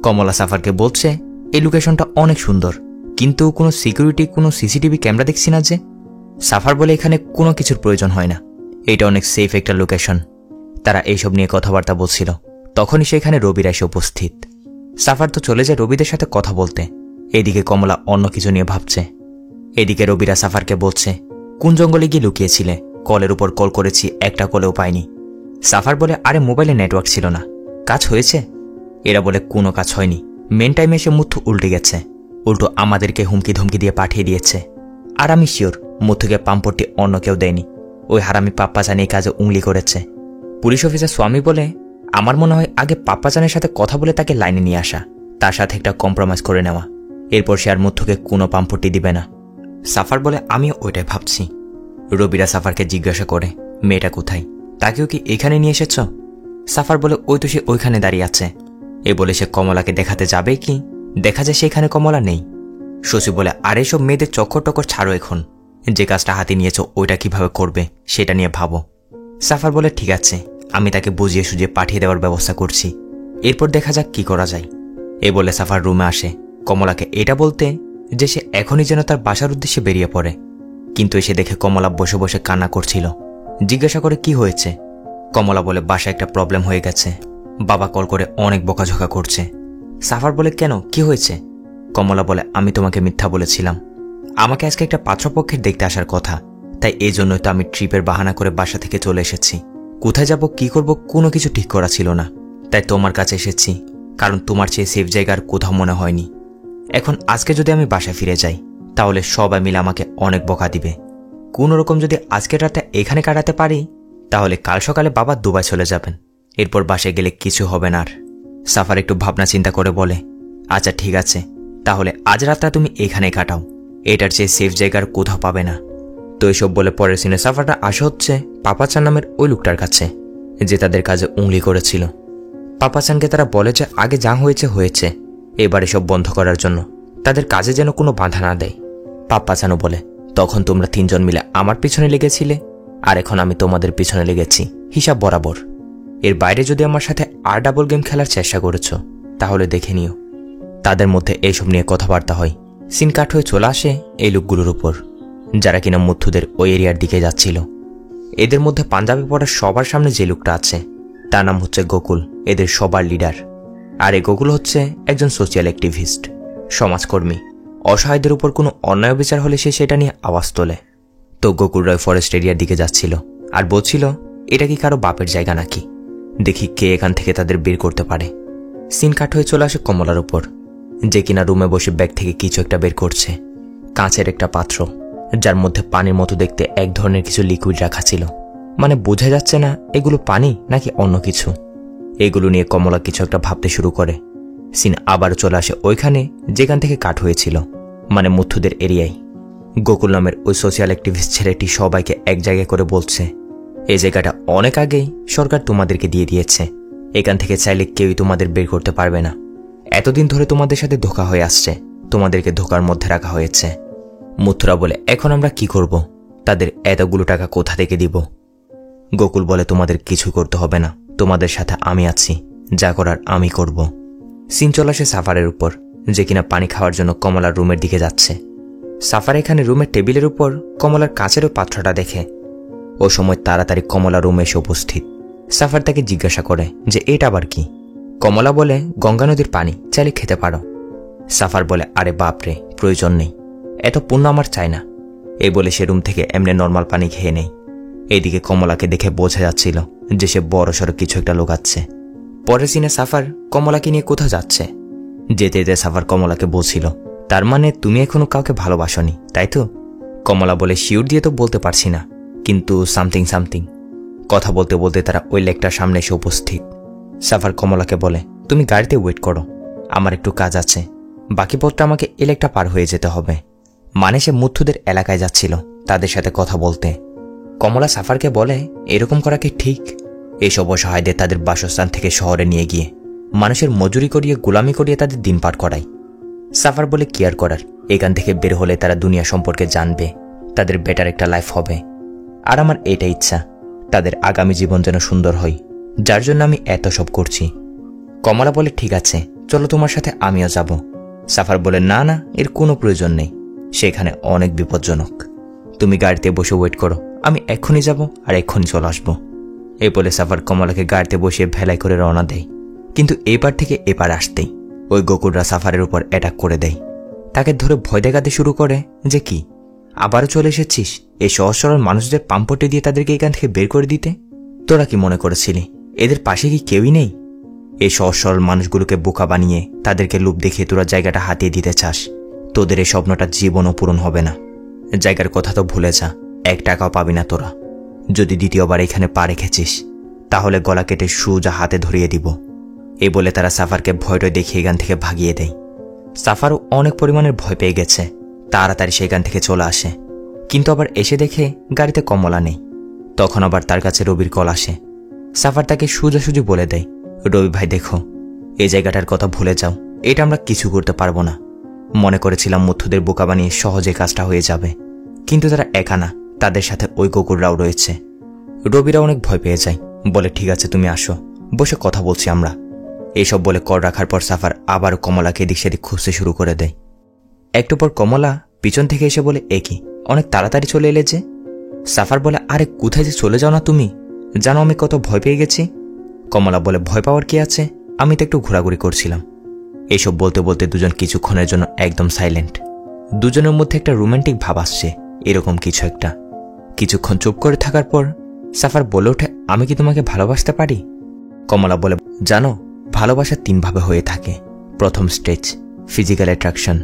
কমলা সাফারকে বলছে, এই লোকেশনটা অনেক সুন্দর, কিন্তু কোনো সিকিউরিটি, কোনো সিসিটিভি ক্যামেরা দেখছি না যে। সাফার বলে, এখানে কোনো কিছুর প্রয়োজন হয় না, এটা অনেক সেফ একটা লোকেশন। তারা এইসব নিয়ে কথাবার্তা বলছিল, তখনই সেখানে রবিরা এসে উপস্থিত। সাফার তো চলে যায় রবিদের সাথে কথা বলতে, এদিকে কমলা অন্য কিছু নিয়ে ভাবছে। এদিকে রবিরা সাফারকে বলছে, কোন জঙ্গলে গিয়ে লুকিয়েছিলে, কলের উপর কল করেছি, একটা কলেও পাইনি। সাফার বলে, আরে মোবাইলে নেটওয়ার্ক ছিল না, কাজ হয়েছে? এরা বলে, কোনো কাজ হয়নি, মেন টাইমে এসে মুথু উল্টে গেছে, উল্টো আমাদেরকে হুমকি ধমকি দিয়ে পাঠিয়ে দিয়েছে। আর আমি শিওর মুথুকে পাম্পট্টি অন্য কেউ দেয়নি, ওই হারামি পাপ্পাচান এই কাজে উংলি করেছে। পুলিশ অফিসার স্বামী বলে, আমার মনে হয় আগে পাপ্পাচানের সাথে কথা বলে তাকে লাইনে নিয়ে আসা, তার সাথে একটা কম্প্রোমাইজ করে নেওয়া, এরপর সে আর মুথুকে কোনো পাম্পট্টি দিবে না। সাফার বলে, আমিও ওইটাই ভাবছি। রবিরা সাফারকে জিজ্ঞাসা করে, মেয়েটা কোথায়, তাকেও কি এখানে নিয়ে এসেছ? সাফার বলে, ওই তো সে ওইখানে দাঁড়িয়ে আছে। এ বলে সে কমলাকে দেখাতে যাবে কি, দেখা যায় সেখানে কমলা নেই। শশী বলে, আর এসব মেয়েদের চক্কর টক্কর ছাড়ো, এখন যে কাজটা হাতে নিয়েছ ওইটা কিভাবে করবে সেটা নিয়ে ভাবো। সাফার বলে, ঠিক আছে, আমি তাকে বুঝিয়ে সুঝিয়ে পাঠিয়ে দেওয়ার ব্যবস্থা করছি, এরপর দেখা যাক কি করা যায়। এ বলে সাফার রুমে আসে কমলাকে এটা বলতে যে সে এখনই যেন তার বাসার উদ্দেশ্যে বেরিয়ে পড়ে, কিন্তু এসে দেখে কমলা বসে বসে কান্না করছিল। জিজ্ঞাসা করে, কি হয়েছে? কমলা বলে, বাসায় একটা প্রবলেম হয়ে গেছে, বাবা কল করে অনেক বকাঝকা করছে। সাফার বলে, কেন, কি হয়েছে? কমলা বলে, আমি তোমাকে মিথ্যা বলেছিলাম, আমাকে আজকে একটা পাত্রপক্ষের দেখতে আসার কথা, তাই এই জন্যই তো আমি ট্রিপের বাহানা করে বাসা থেকে চলে এসেছি। কোথায় যাব, কি করব, কোনো কিছু ঠিক করা ছিল না, তাই তোমার কাছে এসেছি, কারণ তোমার চেয়ে সেফ জায়গার কোথাও মনে হয়নি। এখন আজকে যদি আমি বাসায় ফিরে যাই তাহলে সবাই মিলে আমাকে অনেক বকা দিবে। কোনো রকম যদি আজকের রাতে এখানে কাটাতে পারি তাহলে কাল সকালে বাবা দুবাই চলে যাবেন, এরপর বাসায় গেলে কিছু হবে না আর। সাফার একটু ভাবনা চিন্তা করে বলে, আচ্ছা ঠিক আছে, তাহলে আজ রাতটা তুমি এখানে কাটাও, এটার চেয়ে সেফ জায়গার কোথাও পাবে না। তো এসব বলে পরের সিনে সাফারটা আসা হচ্ছে পাপাচান নামের ওই লোকটার কাছে, যে তাদের কাজে উংলি করেছিল। পাপাচানকে তারা বলে যে আগে যা হয়েছে হয়েছে, এবার এসব বন্ধ করার জন্য তাদের কাজে যেন কোনো বাধা না দেয়। পাপাচানও বলে, তখন তোমরা তিনজন মিলে আমার পিছনে লেগেছিলে, আর এখন আমি তোমাদের পিছনে লেগেছি, হিসাব বরাবর। এর বাইরে যদি আমার সাথে আর ডাবল গেম খেলার চেষ্টা করেছ তাহলে দেখে নিও। তাদের মধ্যে এইসব নিয়ে কথাবার্তা হয়, সিন কাট হয়ে চলে আসে এই লোকগুলোর উপর, যারা কিনা মুথুদের ওই এরিয়ার দিকে যাচ্ছিল। এদের মধ্যে পাঞ্জাবি পরা সবার সামনে যে লোকটা আছে তার নাম হচ্ছে গোকুল, এদের সবার লিডার। আর এই গোকুল হচ্ছে একজন সোশ্যাল অ্যাক্টিভিস্ট, সমাজকর্মী। অসহায়দের উপর কোনো অন্যায় বিচার হলে সে সেটা নিয়ে আওয়াজ তোলে। তো গোকুল রয় ফরেস্ট এরিয়ার দিকে যাচ্ছিল আর বলছিল এটা কি কারো বাপের জায়গা নাকি, দেখি কে এখান থেকে তাদের বের করতে পারে। সিন কাট হয়ে চলে আসে কমলার উপর, যে কিনা রুমে বসে ব্যাগ থেকে কিছু একটা বের করছে। কাঁচের একটা পাত্র, যার মধ্যে পানির মতো দেখতে এক ধরনের কিছু লিকুইড রাখা ছিল। মানে বোঝা যাচ্ছে না এগুলো পানি নাকি অন্য কিছু। এগুলো নিয়ে কমলা কিছু একটা ভাবতে শুরু করে। সিন আবার চলে আসে ওইখানে যেখান থেকে কাট হয়েছিল, মানে মুথুদের এরিয়ায়। গোকুল নামের ওই সোশ্যাল অ্যাক্টিভিস্ট ছেলেটি সবাইকে এক জায়গায় করে বলছে, এই জায়গাটা অনেক আগেই সরকার তোমাদেরকে দিয়ে দিয়েছে, এখান থেকে চাইলে কেউই তোমাদের বের করতে পারবে না। এতদিন ধরে তোমাদের সাথে ধোঁকা হয়ে আসছে, তোমাদেরকে ধোঁকার মধ্যে রাখা হয়েছে। মুথুরা বলে এখন আমরা কি করব, তাদের এতগুলো টাকা কোথা থেকে দিব? গোকুল বলে তোমাদের কিছু করতে হবে না, তোমাদের সাথে আমি আছি, যা করার আমি করব। সিন চলে আসে সাফারের উপর, যে কিনা পানি খাওয়ার জন্য কমলার রুমের দিকে যাচ্ছে। সাফার এখানে রুমের টেবিলের উপর কমলার কাচের পাত্রটা দেখে। ও সময় তাড়াতাড়ি কমলা রুমে এসে উপস্থিত। সাফার তাকে জিজ্ঞাসা করে যে এটা আবার কি? কমলা বলে গঙ্গা নদীর পানি, চাইলে খেতে পারো। সাফার বলে আরে বাপরে, প্রয়োজন নেই, এত পুণ্য আমার চাই না। এই বলে সে রুম থেকে এমনি নর্মাল পানি খেয়ে নেই। এইদিকে কমলাকে দেখে বোঝা যাচ্ছিল যে সে বড়সড় কিছু একটা লোকাচ্ছে। পরের সিনে সাফার কমলাকে নিয়ে কোথাও যাচ্ছে। যেতে যেতে সাফার কমলাকে বলছিল, তার মানে তুমি এখনো কাউকে ভালোবাসনি, তাই তো? কমলা বলে শিওর দিয়ে তো বলতে পারছি না, কিন্তু সামথিং সামথিং। কথা বলতে বলতে তারা ওই লেকটার সামনে এসে উপস্থিত। সাফার কমলাকে বলে তুমি গাড়িতে ওয়েট করো, আমার একটু কাজ আছে, বাকি পথটা আমাকে এই লেকটা পার হয়ে যেতে হবে। মানে সে মুথুদের এলাকায় যাচ্ছিল তাদের সাথে কথা বলতে। কমলা সাফারকে বলে এরকম করা কি ঠিক? এইসব অসহায়দের তাদের বাসস্থান থেকে শহরে নিয়ে গিয়ে মানুষের মজুরি করিয়ে গোলামি করিয়ে তাদের দিন পার করায়। সাফার বলে কি আর করার, এখান থেকে বের হলে তারা দুনিয়া সম্পর্কে জানবে, তাদের বেটার একটা লাইফ হবে। আর আমার এটা ইচ্ছা, তাদের আগামী জীবন যেন সুন্দর হয়, যার জন্য আমি এত সব করছি। কমলা বলে ঠিক আছে, চলো তোমার সাথে আমিও যাব। সাফার বলে না না, এর কোনো প্রয়োজন নেই, সেখানে অনেক বিপজ্জনক। তুমি গাড়িতে বসে ওয়েট করো, আমি এক্ষুনি যাব আর এক্ষুনি চলে আসবো। এই বলে সাফার কমলাকে গাড়িতে বসিয়ে ভেলাই করে রওনা দেয়। কিন্তু এপার থেকে এপার আসতেই ওই গোকুলরা সাফারের উপর অ্যাটাক করে দেয়। তাকে ধরে ভয় দেখাতে শুরু করে যে কি আবারও চলে এসেছিস এই সহজ সরল মানুষদের পাম্পটে দিয়ে তাদেরকে এখান থেকে বের করে দিতে? তোরা কি মনে করেছিলি এদের পাশে কি কেউই নেই? এই সহজ সরল মানুষগুলোকে বোকা বানিয়ে তাদেরকে লুপ দেখিয়ে তোরা জায়গাটা হাতিয়ে দিতে চাস। তোদের এই স্বপ্নটা জীবনও পূরণ হবে না। জায়গার কথা তো ভুলে যা, 1 টাকাও পাবি না তোরা। যদি দ্বিতীয়বার এখানে পা রেখেছিস তাহলে গলা কেটে সোজা হাতে ধরিয়ে দিব। এই বলে তারা সাফারকে ভয়টা দেখিয়ে এখান থেকে ভাগিয়ে দেয়। সাফারও অনেক পরিমাণের ভয় পেয়ে গেছে, তাড়াতাড়ি সেখান থেকে চলে আসে। কিন্তু আবার এসে দেখে গাড়িতে কমলা নেই। তখন আবার তার কাছে রবির কল আসে। সাফার তাকে সোজাসুজি বলে দেয়, রবি ভাই দেখো, এই জায়গাটার কথা ভুলে যাও, এটা আমরা কিছু করতে পারবো না। মনে করেছিলাম মুথুদের বোকা বানিয়ে সহজে কাজটা হয়ে যাবে, কিন্তু তারা একা না, তাদের সাথে ওই কুকুররাও রয়েছে। রবিরা অনেক ভয় পেয়ে যায়, বলে ঠিক আছে তুমি আসো, বসে কথা বলছি আমরা। এইসব বলে কল রাখার পর সাফার আবার কমলাকে এদিক সেদিক খুঁজতে শুরু করে দেয়। একটু পর কমলা পিছন থেকে এসে বলে এ কি, অনেক তাড়াতাড়ি চলে এলে যে? সাফার বলে আরে কোথায় যে চলে যাও না তুমি, জানো আমি কত ভয় পেয়ে গেছি। কমলা বলে ভয় পাওয়ার কি আছে, আমি তো একটু ঘোরাঘুরি করছিলাম। এইসব বলতে বলতে দুজন কিছুক্ষণের জন্য একদম সাইলেন্ট। দুজনের মধ্যে একটা রোমান্টিক ভাব আসছে, এরকম কিছু একটা। কিছুক্ষণ চুপ করে থাকার পর সাফার বলে ওঠে, আমি কি তোমাকে ভালোবাসতে পারি? কমলা বলে জানো, ভালোবাসা 3 ভাবে হয়ে থাকে। প্রথম স্টেজ ফিজিক্যাল অ্যাট্রাকশন,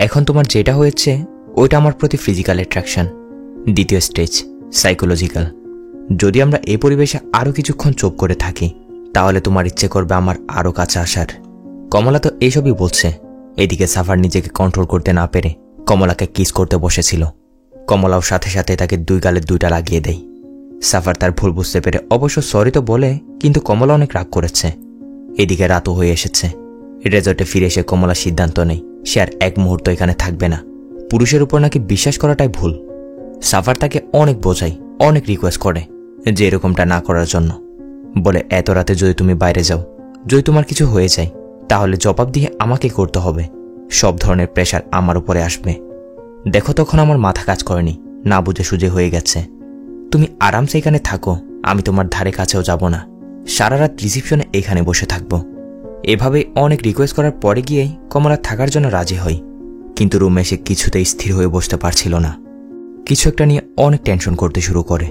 এখন তোমার যেটা হয়েছে ওইটা আমার প্রতি ফিজিক্যাল অ্যাট্রাকশন। দ্বিতীয় স্টেজ সাইকোলজিক্যাল, যদি আমরা এই পরিবেশে আরও কিছুক্ষণ চুপ করে থাকি তাহলে তোমার ইচ্ছে করবে আমার আরও কাছে আসার। কমলা তো এইসবই বলছে। এদিকে সাফার নিজেকে কন্ট্রোল করতে না পেরে কমলাকে কিস করতে বসেছিল। কমলাও সাথে সাথে তাকে 2 গালে 2টা লাগিয়ে দেয়। সাফার তার ভুল বুঝতে পেরে অবশ্য সরি তো বলে, কিন্তু কমলা অনেক রাগ করেছে। এদিকে রাতও হয়ে এসেছে। রেজর্টে ফিরে এসে কমলা সিদ্ধান্ত নেই সে আর 1 মুহূর্ত এখানে থাকবে না। পুরুষের উপর নাকি বিশ্বাস করাটাই ভুল। সাফার তাকে অনেক বোঝায়, অনেক রিকোয়েস্ট করে যে এরকমটা না করার জন্য। বলে এত রাতে যদি তুমি বাইরে যাও, যদি তোমার কিছু হয়ে যায় তাহলে জবাব দিয়ে আমাকে করতে হবে। সব ধরনের প্রেশার আমার উপরে আসবে। দেখো তখন আমার মাথা কাজ করেনি, না বুঝে সুঝে হয়ে গেছে। তুমি আরামসে এখানে থাকো, আমি তোমার ধারে কাছেও যাব না, সারা রাত রিসিপশনে এখানে বসে থাকবো। এভাবে অনেক রিকোয়েস্ট করার পরে গিয়েই কমলা থাকার জন্য রাজি হয়। কিন্তু রুমে এসে কিছুতেই স্থির হয়ে বসতে পারছিল না। কিছু একটা নিয়ে অনেক টেনশন করতে শুরু করে।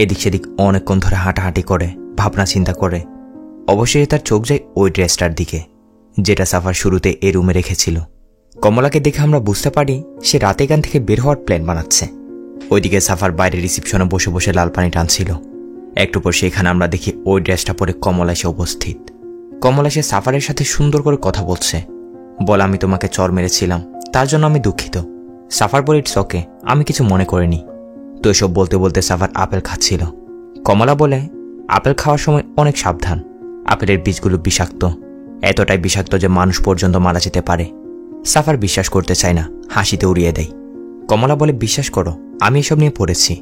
এদিক সেদিক অনেকক্ষণ ধরে হাঁটাহাঁটি করে, ভাবনা চিন্তা করে। অবশ্যই তার চোখ যায় ওই ড্রেসটার দিকে, যেটা সাফার শুরুতে এ রুমে রেখেছিল। কমলাকে দেখে আমরা বুঝতে পারি সে রাতে এখান থেকে বের হওয়ার প্ল্যান বানাচ্ছে। ওইদিকে সাফার বাইরে রিসিপশনে বসে বসে লাল পানি টানছিল। একটু পর সেখানে আমরা দেখি ওই ড্রেসটা পরে কমলা এসে উপস্থিত। কমলা এসে সাফারের সাথে সুন্দর করে কথা বলছে, বলে আমি তোমাকে চর মেরেছিলাম, তার জন্য আমি দুঃখিত। সাফার বলে ইটস ওকে, আমি কিছু মনে করিনি। তো এসব বলতে বলতে সাফার আপেল খাচ্ছিল। কমলা বলে আপেল খাওয়ার সময় অনেক সাবধান, আপেলের বীজগুলো বিষাক্ত, এতটাই বিষাক্ত যে মানুষ পর্যন্ত মারা যেতে পারে। সাফার বিশ্বাস করতে চায় না, হাসিতে উড়িয়ে দেয়। কমলা বলে বিশ্বাস করো, আমি এসব নিয়ে পড়েছি।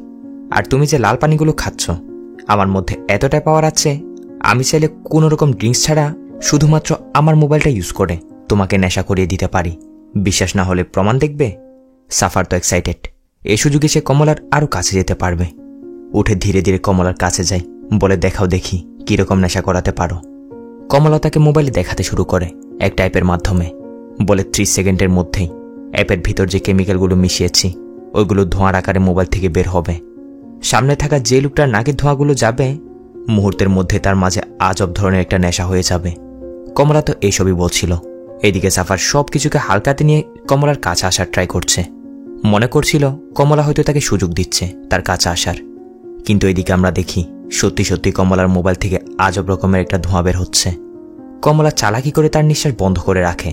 আর তুমি যে লাল পানিগুলো খাচ্ছ, আমার মধ্যে এতটাই পাওয়ার আছে, আমি চাইলে কোনো রকম ড্রিঙ্কস ছাড়া শুধুমাত্র আমার মোবাইলটা ইউজ করে তোমাকে নেশা করিয়ে দিতে পারি। বিশ্বাস না হলে প্রমাণ দেখবে। সাফার তো এক্সাইটেড, এ সুযোগে সে কমলার আরও কাছে যেতে পারবে। উঠে ধীরে ধীরে কমলার কাছে যায়, বলে দেখাও দেখি কিরকম নেশা করাতে পারো। কমলা তাকে মোবাইলে দেখাতে শুরু করে এক টাইপের মাধ্যমে, বলে 30 সেকেন্ডের মধ্যেই অ্যাপের ভিতর যে কেমিক্যালগুলো মিশিয়েছি ওইগুলো ধোঁয়ার আকারে মোবাইল থেকে বের হবে। সামনে থাকা যে লোকটার নাকের ধোঁয়াগুলো যাবে, মুহূর্তের মধ্যে তার মাঝে আজব ধরনের একটা নেশা হয়ে যাবে। কমলা তো এইসবই বলছিল। এদিকে সাফার সব কিছুকে হালকাতে নিয়ে কমলার কাছে আসার ট্রাই করছে। মনে করছিল কমলা হয়তো তাকে সুযোগ দিচ্ছে তার কাছে আসার। কিন্তু এদিকে আমরা দেখি সত্যি সত্যি কমলার মোবাইল থেকে আজব রকমের একটা ধোঁয়া বের হচ্ছে। কমলা চালাকি করে তার নিঃশ্বাস বন্ধ করে রাখে।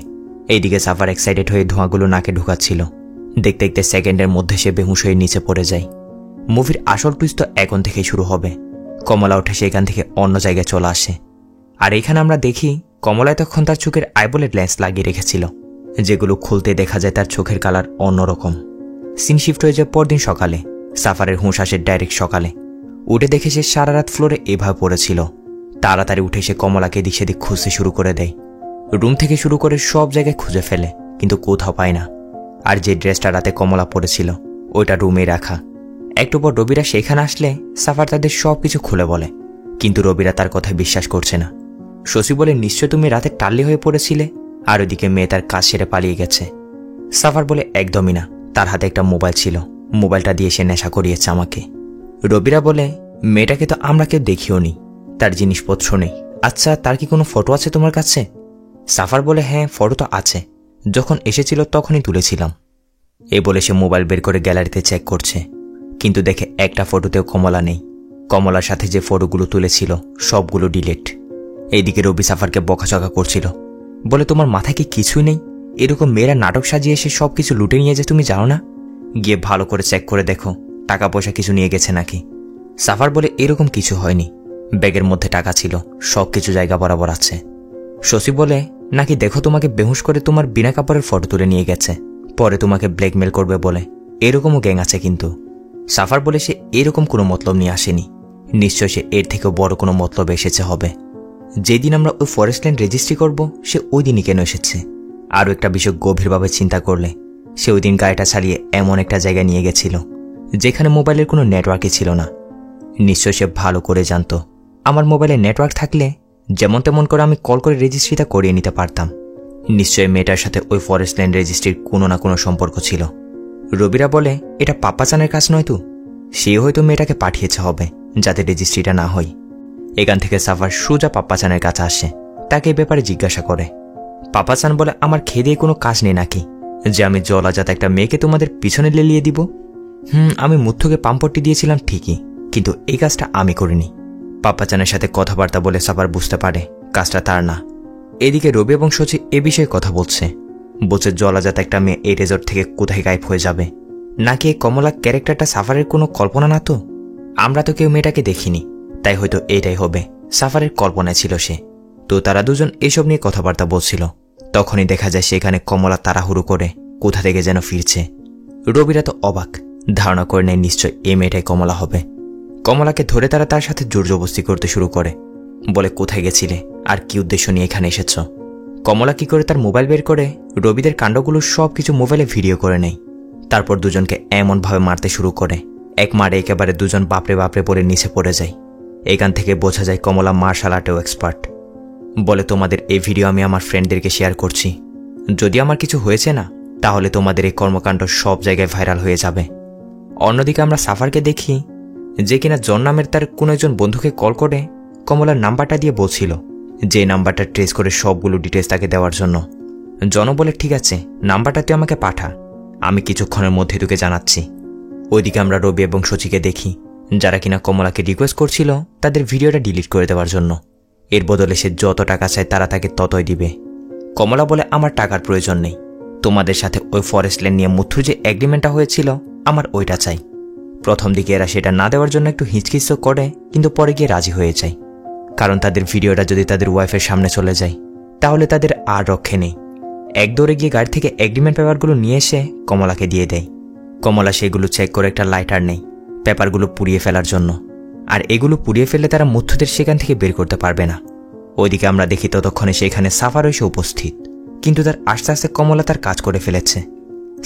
এইদিকে সাফার এক্সাইটেড হয়ে ধোঁয়াগুলো নাকে ঢুকাচ্ছিল। দেখতে দেখতে সেকেন্ডের মধ্যে সে বেহুশ হয়ে নিচে পড়ে যায়। মুভির আসল টুইস্ট তো এখন থেকেই শুরু হবে। কমলা উঠে সেখান থেকে অন্য জায়গায় চলে আসে। আর এখানে আমরা দেখি কমলা তখন তার চোখের আইবলের লেন্স লাগিয়ে রেখেছিল, যেগুলো খুলতে দেখা যায় তার চোখের কালার অন্যরকম। সিন শিফট হয়ে যায় পরদিন সকালে। সাফারের হুঁশ আসে ডাইরেক্ট সকালে। উঠে দেখে সে সারা রাত ফ্লোরে এভাবে পড়েছিল। তাড়াতাড়ি উঠে সে কমলাকে এদিক সেদিক খুঁজতে শুরু করে দেয়। রুম থেকে শুরু করে সব জায়গায় খুঁজে ফেলে, কিন্তু কোথাও পায় না। আর যে ড্রেসটা রাতে কমলা পরেছিল ওইটা রুমে রাখা। একটু পর রবিরা সেখানে আসলে সাফার তাদের সব কিছু খুলে বলে, কিন্তু রবিরা তার কথায় বিশ্বাস করছে না। শশী বলে নিশ্চয় তুমি রাতে টাল্লি হয়ে পড়েছিলে, আর ওইদিকে মেয়ে তার কাজ সেরে পালিয়ে গেছে। সাফার বলে একদমই না, তার হাতে একটা মোবাইল ছিল, মোবাইলটা দিয়ে সে নেশা করিয়েছে আমাকে। রবিরা বলে মেয়েটাকে তো আমরা কেউ দেখিও নি, তার জিনিসপত্র নেই। আচ্ছা তার কি কোনো ফটো আছে তোমার কাছে? সাফার বলে হ্যাঁ ফটো তো আছে, যখন এসেছিল তখনই তুলেছিলাম। এ বলে সে মোবাইল বের করে গ্যালারিতে চেক করছে, কিন্তু দেখে একটা ফটোতেও কমলা নেই। কমলার সাথে যে ফটোগুলো তুলেছিল সবগুলো ডিলিট। এইদিকে রবি সাফারকে বকাঝকা করছিল, বলে তোমার মাথায় কি কিছুই নেই? এরকম মেয়েরা নাটক সাজিয়ে এসে সব কিছু লুটে নিয়ে যায় তুমি জানো না? গিয়ে ভালো করে চেক করে দেখো টাকা পয়সা কিছু নিয়ে গেছে নাকি। সাফার বলে এরকম কিছু হয়নি, ব্যাগের মধ্যে টাকা ছিল, সব কিছু জায়গা বরাবর আছে। শশী বলে নাকি দেখো তোমাকে বেহুশ করে তোমার বিনা কাপড়ের ফটো তুলে নিয়ে গেছে, পরে তোমাকে ব্ল্যাকমেল করবে বলে, এরকমও গ্যাং আছে কিন্তু। সাফার বলে সে এরকম কোনো মতলব নিয়ে আসেনি, নিশ্চয় সে এর থেকেও বড় কোনো মতলব এসেছে হবে। যেদিন আমরা ওই ফরেস্ট ল্যান্ড রেজিস্ট্রি করব সে ওই দিনই কেন এসেছে। আরও একটা বিষয় গভীরভাবে চিন্তা করলে সে ওই দিন গাড়িটা চালিয়ে এমন একটা জায়গায় নিয়ে গেছিল যেখানে মোবাইলের কোনো নেটওয়ার্কই ছিল না। নিশ্চয় সে ভালো করে জানত আমার মোবাইলে নেটওয়ার্ক থাকলে যেমন তেমন করে আমি কল করে রেজিস্ট্রিটা করিয়ে নিতে পারতাম। নিশ্চয় মেয়েটার সাথে ওই ফরেস্ট ল্যান্ড রেজিস্ট্রির কোনো না কোনো সম্পর্ক ছিল। রবিরা বলে এটা পাপ্পাচানের কাজ নয় তো, সে হয়তো মেয়েটাকে পাঠিয়েছে হবে যাতে রেজিস্ট্রিটা না হয়। এখান থেকে সাফার সোজা পাপ্পাচানের কাছে আসে, তাকে এই ব্যাপারে জিজ্ঞাসা করে। পাপ্পাচান বলে আমার খেয়ে দিয়ে কোনো কাজ নেই নাকি যে আমি জলাজাত একটা মেয়েকে তোমাদের পিছনে লেলিয়ে দিব? আমি মুথুকে পাম্পট্টি দিয়েছিলাম ঠিকই, কিন্তু এই কাজটা আমি করিনি। পাপ্পাচানের সাথে কথাবার্তা বলে সাফার বুঝতে পারে কাজটা তার না। এদিকে রবি এবং শচী এ বিষয়ে কথা বলছে, বলছে জলাজাত একটা মেয়ে এই রেজর্ট থেকে কোথায় গায়েব হয়ে যাবে, নাকি এই কমলা ক্যারেক্টারটা সাফারের কোনো কল্পনা না তো? আমরা তো কেউ মেয়েটাকে দেখিনি, তাই হয়তো এটাই হবে, সাফারের কল্পনায় ছিল সে। তো তারা দুজন এসব নিয়ে কথাবার্তা বলছিল, তখনই দেখা যায় সেখানে কমলা তাড়াহুড়ো করে কোথা থেকে যেন ফিরছে। রবিরা তো অবাক, ধারণা করে নেয় নিশ্চয় এই মেয়েটাই কমলা হবে। কমলাকে ধরে তারা তার সাথে জোর জবস্তি করতে শুরু করে, বলে কোথায় গেছিলে আর কি উদ্দেশ্য নিয়ে এখানে এসেছ? কমলা কি করে তার মোবাইল বের করে রবিদের কাণ্ডগুলো সব কিছু মোবাইলে ভিডিও করে নেয়। তারপর দুজনকে এমনভাবে মারতে শুরু করে, এক মারে একেবারে দুজন বাপরে বাপরে পড়ে নিচে পড়ে যায়। এখান থেকে বোঝা যায় কমলা মার্শাল আর্টেও এক্সপার্ট। বলে, তোমাদের এই ভিডিও আমি আমার ফ্রেন্ডদেরকে শেয়ার করছি। যদি আমার কিছু হয়েছে না, তাহলে তোমাদের এই কর্মকাণ্ড সব জায়গায় ভাইরাল হয়ে যাবে। অন্যদিকে আমরা সাফারকে দেখি, যে কিনা জন নামের তার কোনো একজন বন্ধুকে কল করে কমলার নাম্বারটা দিয়ে বলছিল যে নাম্বারটা ট্রেস করে সবগুলো ডিটেলস তাকে দেওয়ার জন্য। জন বলে, ঠিক আছে, নাম্বারটা তুই আমাকে পাঠা, আমি কিছুক্ষণের মধ্যে তোকে জানাচ্ছি। ওইদিকে আমরা রবি এবং শচীকে দেখি, যারা কিনা কমলাকে রিকোয়েস্ট করছিল তাদের ভিডিওটা ডিলিট করে দেওয়ার জন্য। এর বদলে সে যত টাকা চায় তারা তাকে ততই দিবে। কমলা বলে, আমার টাকার প্রয়োজন নেই, তোমাদের সাথে ওই ফরেস্ট ল্যান্ড নিয়ে মুথুর যে এগ্রিমেন্টটা হয়েছিল আমার ওইটা চাই। প্রথম দিকে এরা সেটা না দেওয়ার জন্য একটু হিচকিচ করে, কিন্তু পরে গিয়ে রাজি হয়ে যায়, কারণ তাদের ভিডিওটা যদি তাদের ওয়াইফের সামনে চলে যায় তাহলে তাদের আর রক্ষে নেই। এক দৌড়ে গিয়ে গাড়ি থেকে এগ্রিমেন্ট পেপারগুলো নিয়ে এসে কমলাকে দিয়ে দেয়। কমলা সেগুলো চেক করে একটা লাইটার নেই পেপারগুলো পুড়িয়ে ফেলার জন্য, আর এগুলো পুড়িয়ে ফেললে তারা মুথুদের সেখান থেকে বের করতে পারবে না। ওইদিকে আমরা দেখি ততক্ষণে সেখানে সাফার এসে উপস্থিত, কিন্তু তার আস্তে আস্তে কমলা তার কাজ করে ফেলেছে।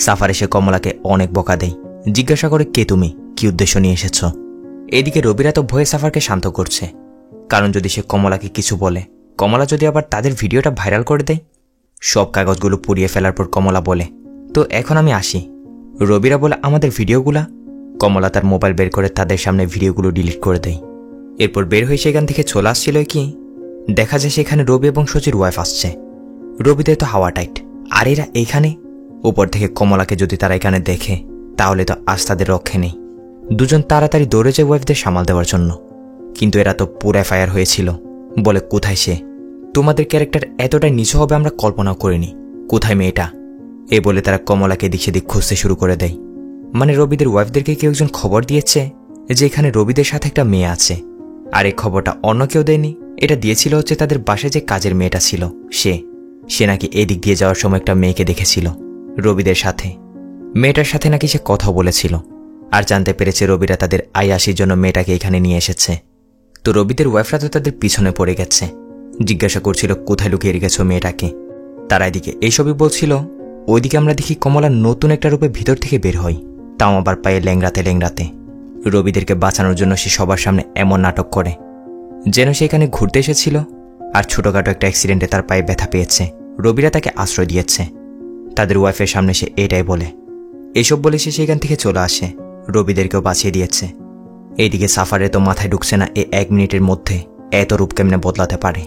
সাফার এসে কমলাকে অনেক বকা দেয়, জিজ্ঞাসা করে, কে তুমি, কি উদ্দেশ্য নিয়ে এসেছ? এদিকে রবিরা তো ভয়ে সাফারকে শান্ত করছে, কারণ যদি সে কমলাকে কিছু বলে, কমলা যদি আবার তাদের ভিডিওটা ভাইরাল করে দেয়। সব কাগজগুলো পুড়িয়ে ফেলার পর কমলা বলে, তো এখন আমি আসি। রবিরা বলে, আমাদের ভিডিওগুলা? কমলা তার মোবাইল বের করে তাদের সামনে ভিডিওগুলো ডিলিট করে দেয়। এরপর বের হয়ে সেখান থেকে চলে আসছিল কি, দেখা যায় সেখানে রবি এবং শচীর ওয়াইফ আসছে। রবিদের তো হাওয়া টাইট, আর এরা এইখানে। উপর থেকে কমলাকে যদি তারা এখানে দেখে তাহলে তো আজ তাদের রক্ষে নেই। দুজন তাড়াতাড়ি দৌড়ে যায় ওয়াইফদের সামাল দেওয়ার জন্য, কিন্তু এরা তো পুরাই ফায়ার হয়েছিল। বলে, কোথায় সে? তোমাদের ক্যারেক্টার এতটাই নিচু হবে আমরা কল্পনাও করিনি, কোথায় মেয়েটা? এ বলে তারা কমলাকে দিক সেদিক খুঁজতে শুরু করে দেয়। মানে রবিদের ওয়াইফদেরকে কেউ একজন খবর দিয়েছে যে এখানে রবিদের সাথে একটা মেয়ে আছে, আর এই খবরটা অন্য কেউ দেয়নি। এটা দিয়েছিল হচ্ছে তাদের বাসায় যে কাজের মেয়েটা ছিল, সে নাকি এদিক দিয়ে যাওয়ার সময় একটা মেয়েকে দেখেছিল রবিদের সাথে। মেয়েটার সাথে নাকি সে কথা বলেছিল, আর জানতে পেরেছে রবিরা তাদের আয়াসির জন্য মেয়েটাকে এখানে নিয়ে এসেছে। তো রবিদের ওয়াইফরা তো তাদের পিছনে পড়ে গেছে, জিজ্ঞাসা করছিল কোথায় লুকিয়ে রেখেছ মেয়েটাকে। তারা এদিকে এইসবই বলছিল। ওইদিকে আমরা দেখি কমলা নতুন একটা রূপে ভিতর থেকে বের হয়, তাও আবার পায়ে ল্যাংড়াতে ল্যাংড়াতে। রবিদেরকে বাঁচানোর জন্য সে সবার সামনে এমন নাটক করে যেন সে এখানে ঘুরতে এসেছিল, আর ছোটখাটো একটা অ্যাক্সিডেন্টে তার পায়ে ব্যথা পেয়েছে। রবিরা তাকে আশ্রয় দিয়েছে। তাদের ওয়াইফের সামনে সে এটাই বলে। এসব বলে সে সেখান থেকে চলে আসে, রবিদেরকেও বাঁচিয়ে দিয়েছে। এইদিকে সাফারে তো মাথায় ঢুকছে না এ 1 মিনিটের মধ্যে এত রূপ কেমনে বদলাতে পারে,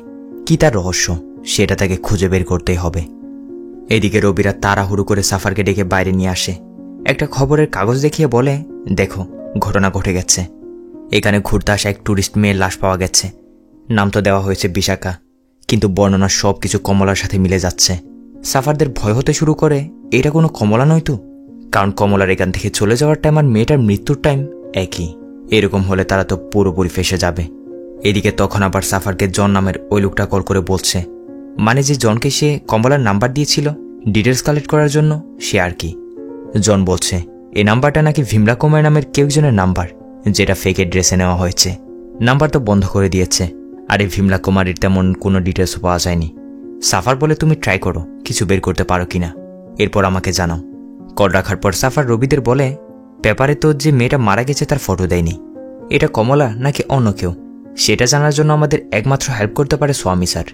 কি তার রহস্য সেটা তাকে খুঁজে বের করতেই হবে। এদিকে রবিরা তাড়াহুড়ো করে সাফারকে ডেকে বাইরে নিয়ে আসে, একটা খবরের কাগজ দেখিয়ে বলে, দেখো ঘটনা ঘটে গেছে, এখানে ঘুরতে আসা এক ট্যুরিস্ট মেয়ের লাশ পাওয়া গেছে। নাম তো দেওয়া হয়েছে বিশাখা, কিন্তু বর্ণনা সব কিছু কমলার সাথে মিলে যাচ্ছে। সাফারদের ভয় হতে শুরু করে, এটা কোনো কমলা নয় তো, কারণ কমলার এখান থেকে চলে যাওয়ার টাইম আর মেয়েটার মৃত্যুর টাইম একই। এরকম হলে তারা তো পুরোপুরি ফেসে যাবে। এদিকে তখন আবার সাফারকে জন নামের ওই লোকটা কল করে বলছে, মানে যে জনকে সে কমলার নাম্বার দিয়েছিল ডিটেলস কালেক্ট করার জন্য, সে আর কি। জন বলছে এই নাম্বারটা নাকি ভিমলা কুমার নামের কেউ একজনের নাম্বার, যেটা ফেক অ্যাড্রেসে নেওয়া হয়েছে। নাম্বার তো বন্ধ করে দিয়েছে, আর এই ভিমলা কুমারের তেমন কোনো ডিটেলসও পাওয়া যায়নি। সাফার বলে, তুমি ট্রাই করো কিছু বের করতে পারো কিনা, এরপর আমাকে জানাও। কল রাখার পর সাফার রবিদের বলে, পেপারে তো যে মেয়েটা মারা গেছে তার ফটো দেয়নি, এটা কমলা নাকি অন্য কেউ সেটা জানার জন্য আমাদের একমাত্র হেল্প করতে পারে স্বামী স্যার,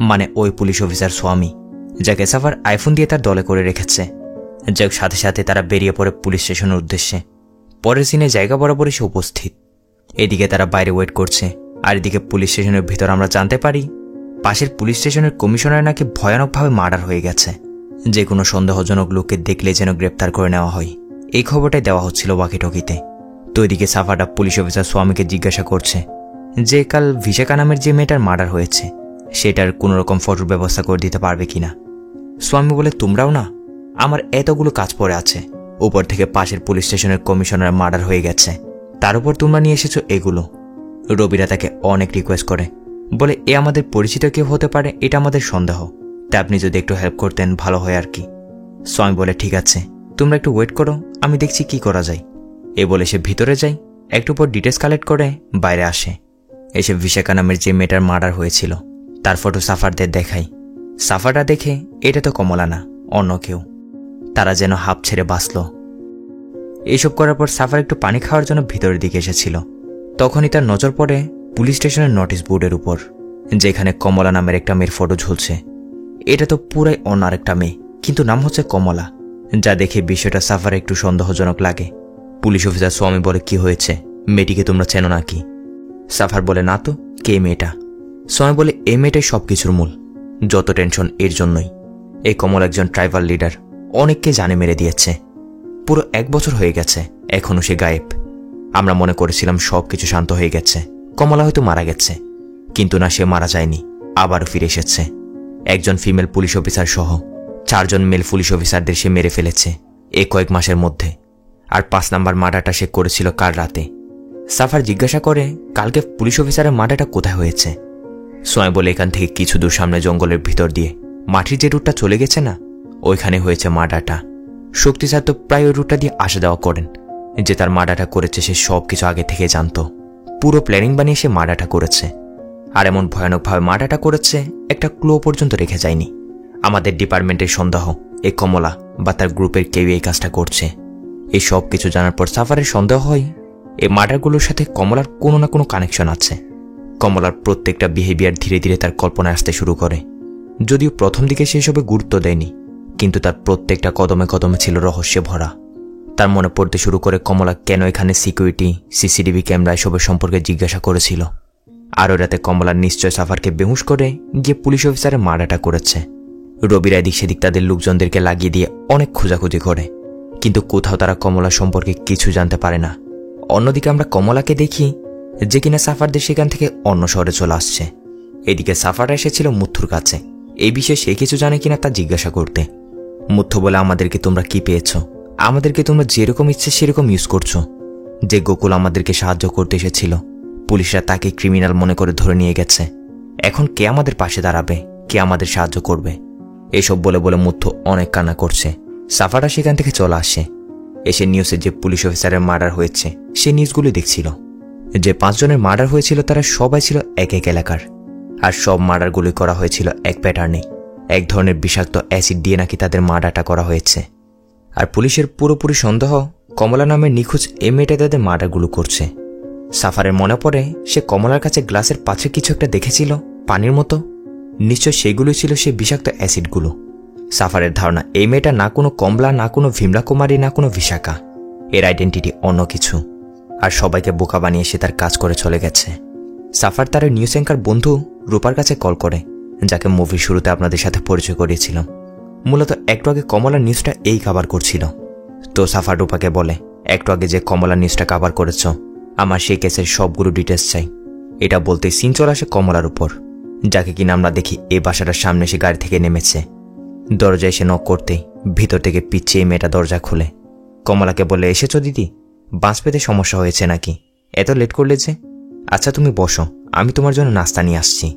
মানে ওই পুলিশ অফিসার স্বামী, যাকে সাফার আইফোন দিয়ে তার দলে করে রেখেছে। যাক, সাথে সাথে তারা বেরিয়ে পড়ে পুলিশ স্টেশনের উদ্দেশ্যে। পরের সিনে জায়গা বরাবর এসে উপস্থিত। এদিকে তারা বাইরে ওয়েট করছে, আর এদিকে পুলিশ স্টেশনের ভিতর আমরা জানতে পারি পাশের পুলিশ স্টেশনের কমিশনার নাকি ভয়ানকভাবে মার্ডার হয়ে গেছে। যে কোনো সন্দেহজনক লোককে দেখলে যেন গ্রেপ্তার করে নেওয়া হয়, এই খবরটাই দেওয়া হচ্ছিল ওয়াকিটকিতে। তো এদিকে সাফারটা পুলিশ অফিসার স্বামীকে জিজ্ঞাসা করছে যে কাল ভিশাখা নামের যে মেয়েটার মার্ডার হয়েছে সেটার কোনোরকম ফটোর ব্যবস্থা করে দিতে পারবে কিনা। স্বামী বলে, তোমরাও না, আমার এতগুলো কাজ পড়ে আছে, উপর থেকে পাশের পুলিশ স্টেশনের কমিশনার মার্ডার হয়ে গেছে, তার উপর তোমরা নিয়ে এসেছো এগুলো। রবিরা তাকে অনেক রিকোয়েস্ট করে, বলে এ আমাদের পরিচিত কেউ হতে পারে, এটা আমাদের সন্দেহ, তাই আপনি যদি একটু হেল্প করতেন ভালো হয় আর কি। স্বামী বলে, ঠিক আছে তোমরা একটু ওয়েট করো, আমি দেখছি কি করা যায়। এ বলে সে ভিতরে যায়, একটু পর ডিটেলস কালেক্ট করে বাইরে আসে। এসে ভিশাখা নামের যে মেয়েটার মার্ডার হয়েছিল তার ফটো সাফারদের দেখাই। সাফারটা দেখে এটা তো কমলা না, অন্য কেউ। তারা যেন হাঁপ ছেড়ে বাঁচল। এইসব করার পর সাফার একটু পানি খাওয়ার জন্য ভিতরের দিকে এসেছিল। তখনই তার নজর পড়ে পুলিশ স্টেশনের নোটিশ বোর্ডের উপর, যেখানে কমলা নামের একটা মেয়ের ফটো ঝুলছে। এটা তো পুরাই অন্য আরেকটা মেয়ে, কিন্তু নাম হচ্ছে কমলা, যা দেখে বিষয়টা সাফার একটু সন্দেহজনক লাগে। পুলিশ অফিসার স্বামী বলে, কি হয়েছে, মেয়েটিকে তোমরা চেনো নাকি? সাফার বলে, না তো, কে মেয়েটা? স্বামী বলে, এই মেয়েটাই সবকিছুর মূল, যত টেনশন এর জন্যই। এই কমল একজন ট্রাইবাল লিডার, অনেককে জানে মেরে দিয়েছে। পুরো 1 বছর হয়ে গেছে, এখনও সে গায়েব। আমরা মনে করেছিলাম সবকিছু শান্ত হয়ে গেছে, কমলা হয়তো মারা গেছে, কিন্তু না, সে মারা যায়নি, আবারও ফিরে এসেছে। একজন ফিমেল পুলিশ অফিসার সহ 4 জন মেল পুলিশ অফিসারদের সে মেরে ফেলেছে এই কয়েক মাসের মধ্যে। আর 5 নাম্বার মার্ডারটা সে করেছিল কাল রাতে। সাফার জিজ্ঞাসা করে, কালকে পুলিশ অফিসারের মার্ডারটা কোথায় হয়েছে? সোয় বলে, এখান থেকে কিছু দূর সামনে জঙ্গলের ভিতর দিয়ে মাটির যে রুটটা চলে গেছে না, ওইখানে হয়েছে মার্ডারটা। শক্তি স্যার তো প্রায় ওই রুটটা দিয়ে আসা যাওয়া করেন। যে তার মার্ডারটা করেছে সে সব কিছু আগে থেকে জানত, পুরো প্ল্যানিং বানিয়ে সে মার্ডারটা করেছে। আর এমন ভয়ানকভাবে মার্ডারটা করেছে, একটা ক্লো পর্যন্ত রেখে যায়নি। আমাদের ডিপার্টমেন্টের সন্দেহ এই কমলা বা তার গ্রুপের কেউ এই কাজটা করছে। এই সব কিছু জানার পর সাফারের সন্দেহ হয় এই মার্ডারগুলোর সাথে কমলার কোনো না কোনো কানেকশন আছে। কমলার প্রত্যেকটা বিহেভিয়ার ধীরে ধীরে তার কল্পনায় আসতে শুরু করে। যদিও প্রথম দিকে সে এসবে গুরুত্ব দেয়নি, কিন্তু তার প্রত্যেকটা কদমে কদমে ছিল রহস্যে ভরা। তার মনে পড়তে শুরু করে কমলা কেন এখানে সিকিউরিটি, সিসিটিভি ক্যামেরা এসবের সম্পর্কে জিজ্ঞাসা করেছিল। আর ওই রাতে কমলার নিশ্চয় সাফারকে বেহুশ করে গিয়ে পুলিশ অফিসারের মার্ডারটা করেছে। রবিরা এদিক সেদিক তাদের লোকজনদেরকে লাগিয়ে দিয়ে অনেক খোঁজাখুঁজি করে, কিন্তু কোথাও তারা কমলা সম্পর্কে কিছু জানতে পারে না। অন্যদিকে আমরা কমলাকে দেখি যে কিনা সাফারদের সেখান থেকে অন্য শহরে চলে আসছে। এদিকে সাফাররা এসেছিল মুথুর কাছে এই বিষয়ে সে কিছু জানে কিনা তা জিজ্ঞাসা করতে। মুথু বলে, আমাদেরকে তোমরা কি পেয়েছ? আমাদেরকে তোমরা যেরকম ইচ্ছে সেরকম ইউজ করছো। যে গোকুল আমাদেরকে সাহায্য করতে এসেছিল, পুলিশরা তাকে ক্রিমিনাল মনে করে ধরে নিয়ে গেছে। এখন কে আমাদের পাশে দাঁড়াবে, কে আমাদের সাহায্য করবে? এসব বলে বলে মুথু অনেক কান্না করছে। সাফাররা সেখান থেকে চলে আসে। এসে নিউজে যে পুলিশ অফিসারের মার্ডার হয়েছে সে নিউজগুলি দেখছিল। যে 5 জনের মার্ডার হয়েছিল তারা সবাই ছিল এক এক এলাকার, আর সব মার্ডারগুলি করা হয়েছিল এক প্যাটার্নে। এক ধরনের বিষাক্ত অ্যাসিড দিয়ে নাকি তাদের মার্ডারটা করা হয়েছে। আর পুলিশের পুরোপুরি সন্দেহ কমলা নামের নিখোঁজ এই মেয়েটা তাদের মার্ডারগুলো করছে। সাফারের মনে পড়ে সে কমলার কাছে গ্লাসের পাত্রে কিছু একটা দেখেছিল পানির মতো, নিশ্চয় সেগুলো ছিল সে বিষাক্ত অ্যাসিডগুলো। সাফারের ধারণা এই মেয়েটা না কোনো কমলা, না কোনো ভীমলা কুমারী, না কোনো বিশাখা। এর আইডেন্টিটি অন্য কিছু, আর সবাইকে বোকা বানিয়ে সে তার কাজ করে চলে গেছে। সাফার তার নিউজ অ্যাঙ্কার বন্ধু রূপার কাছে কল করে, যাকে মুভির শুরুতে আপনাদের সাথে পরিচয় করিয়েছিলাম। মূলত একটু আগে কমলার নিউজটা এই কাভার করছিল। তো সাফার রূপাকে বলে, একটু আগে যে কমলার নিউজটা কাভার করেছ, আমার সেই কেসের সবগুলো ডিটেলস চাই। এটা বলতে সিন চলে আসে কমলার উপর, যাকে কিনা আমরা দেখি এই বাসাটার সামনে সে গাড়ি থেকে নেমেছে। দরজায় এসে নক করতেই ভিতর থেকে পিছিয়ে মেয়েটা দরজা খুলে। কমলাকে বলে, এসেছো দিদি? বাস পেতে সমস্যা হয়েছে নাকি? এত লেট করলে যে? আচ্ছা তুমি বসো, আমি তোমার জন্য নাস্তা নিয়ে আসছি।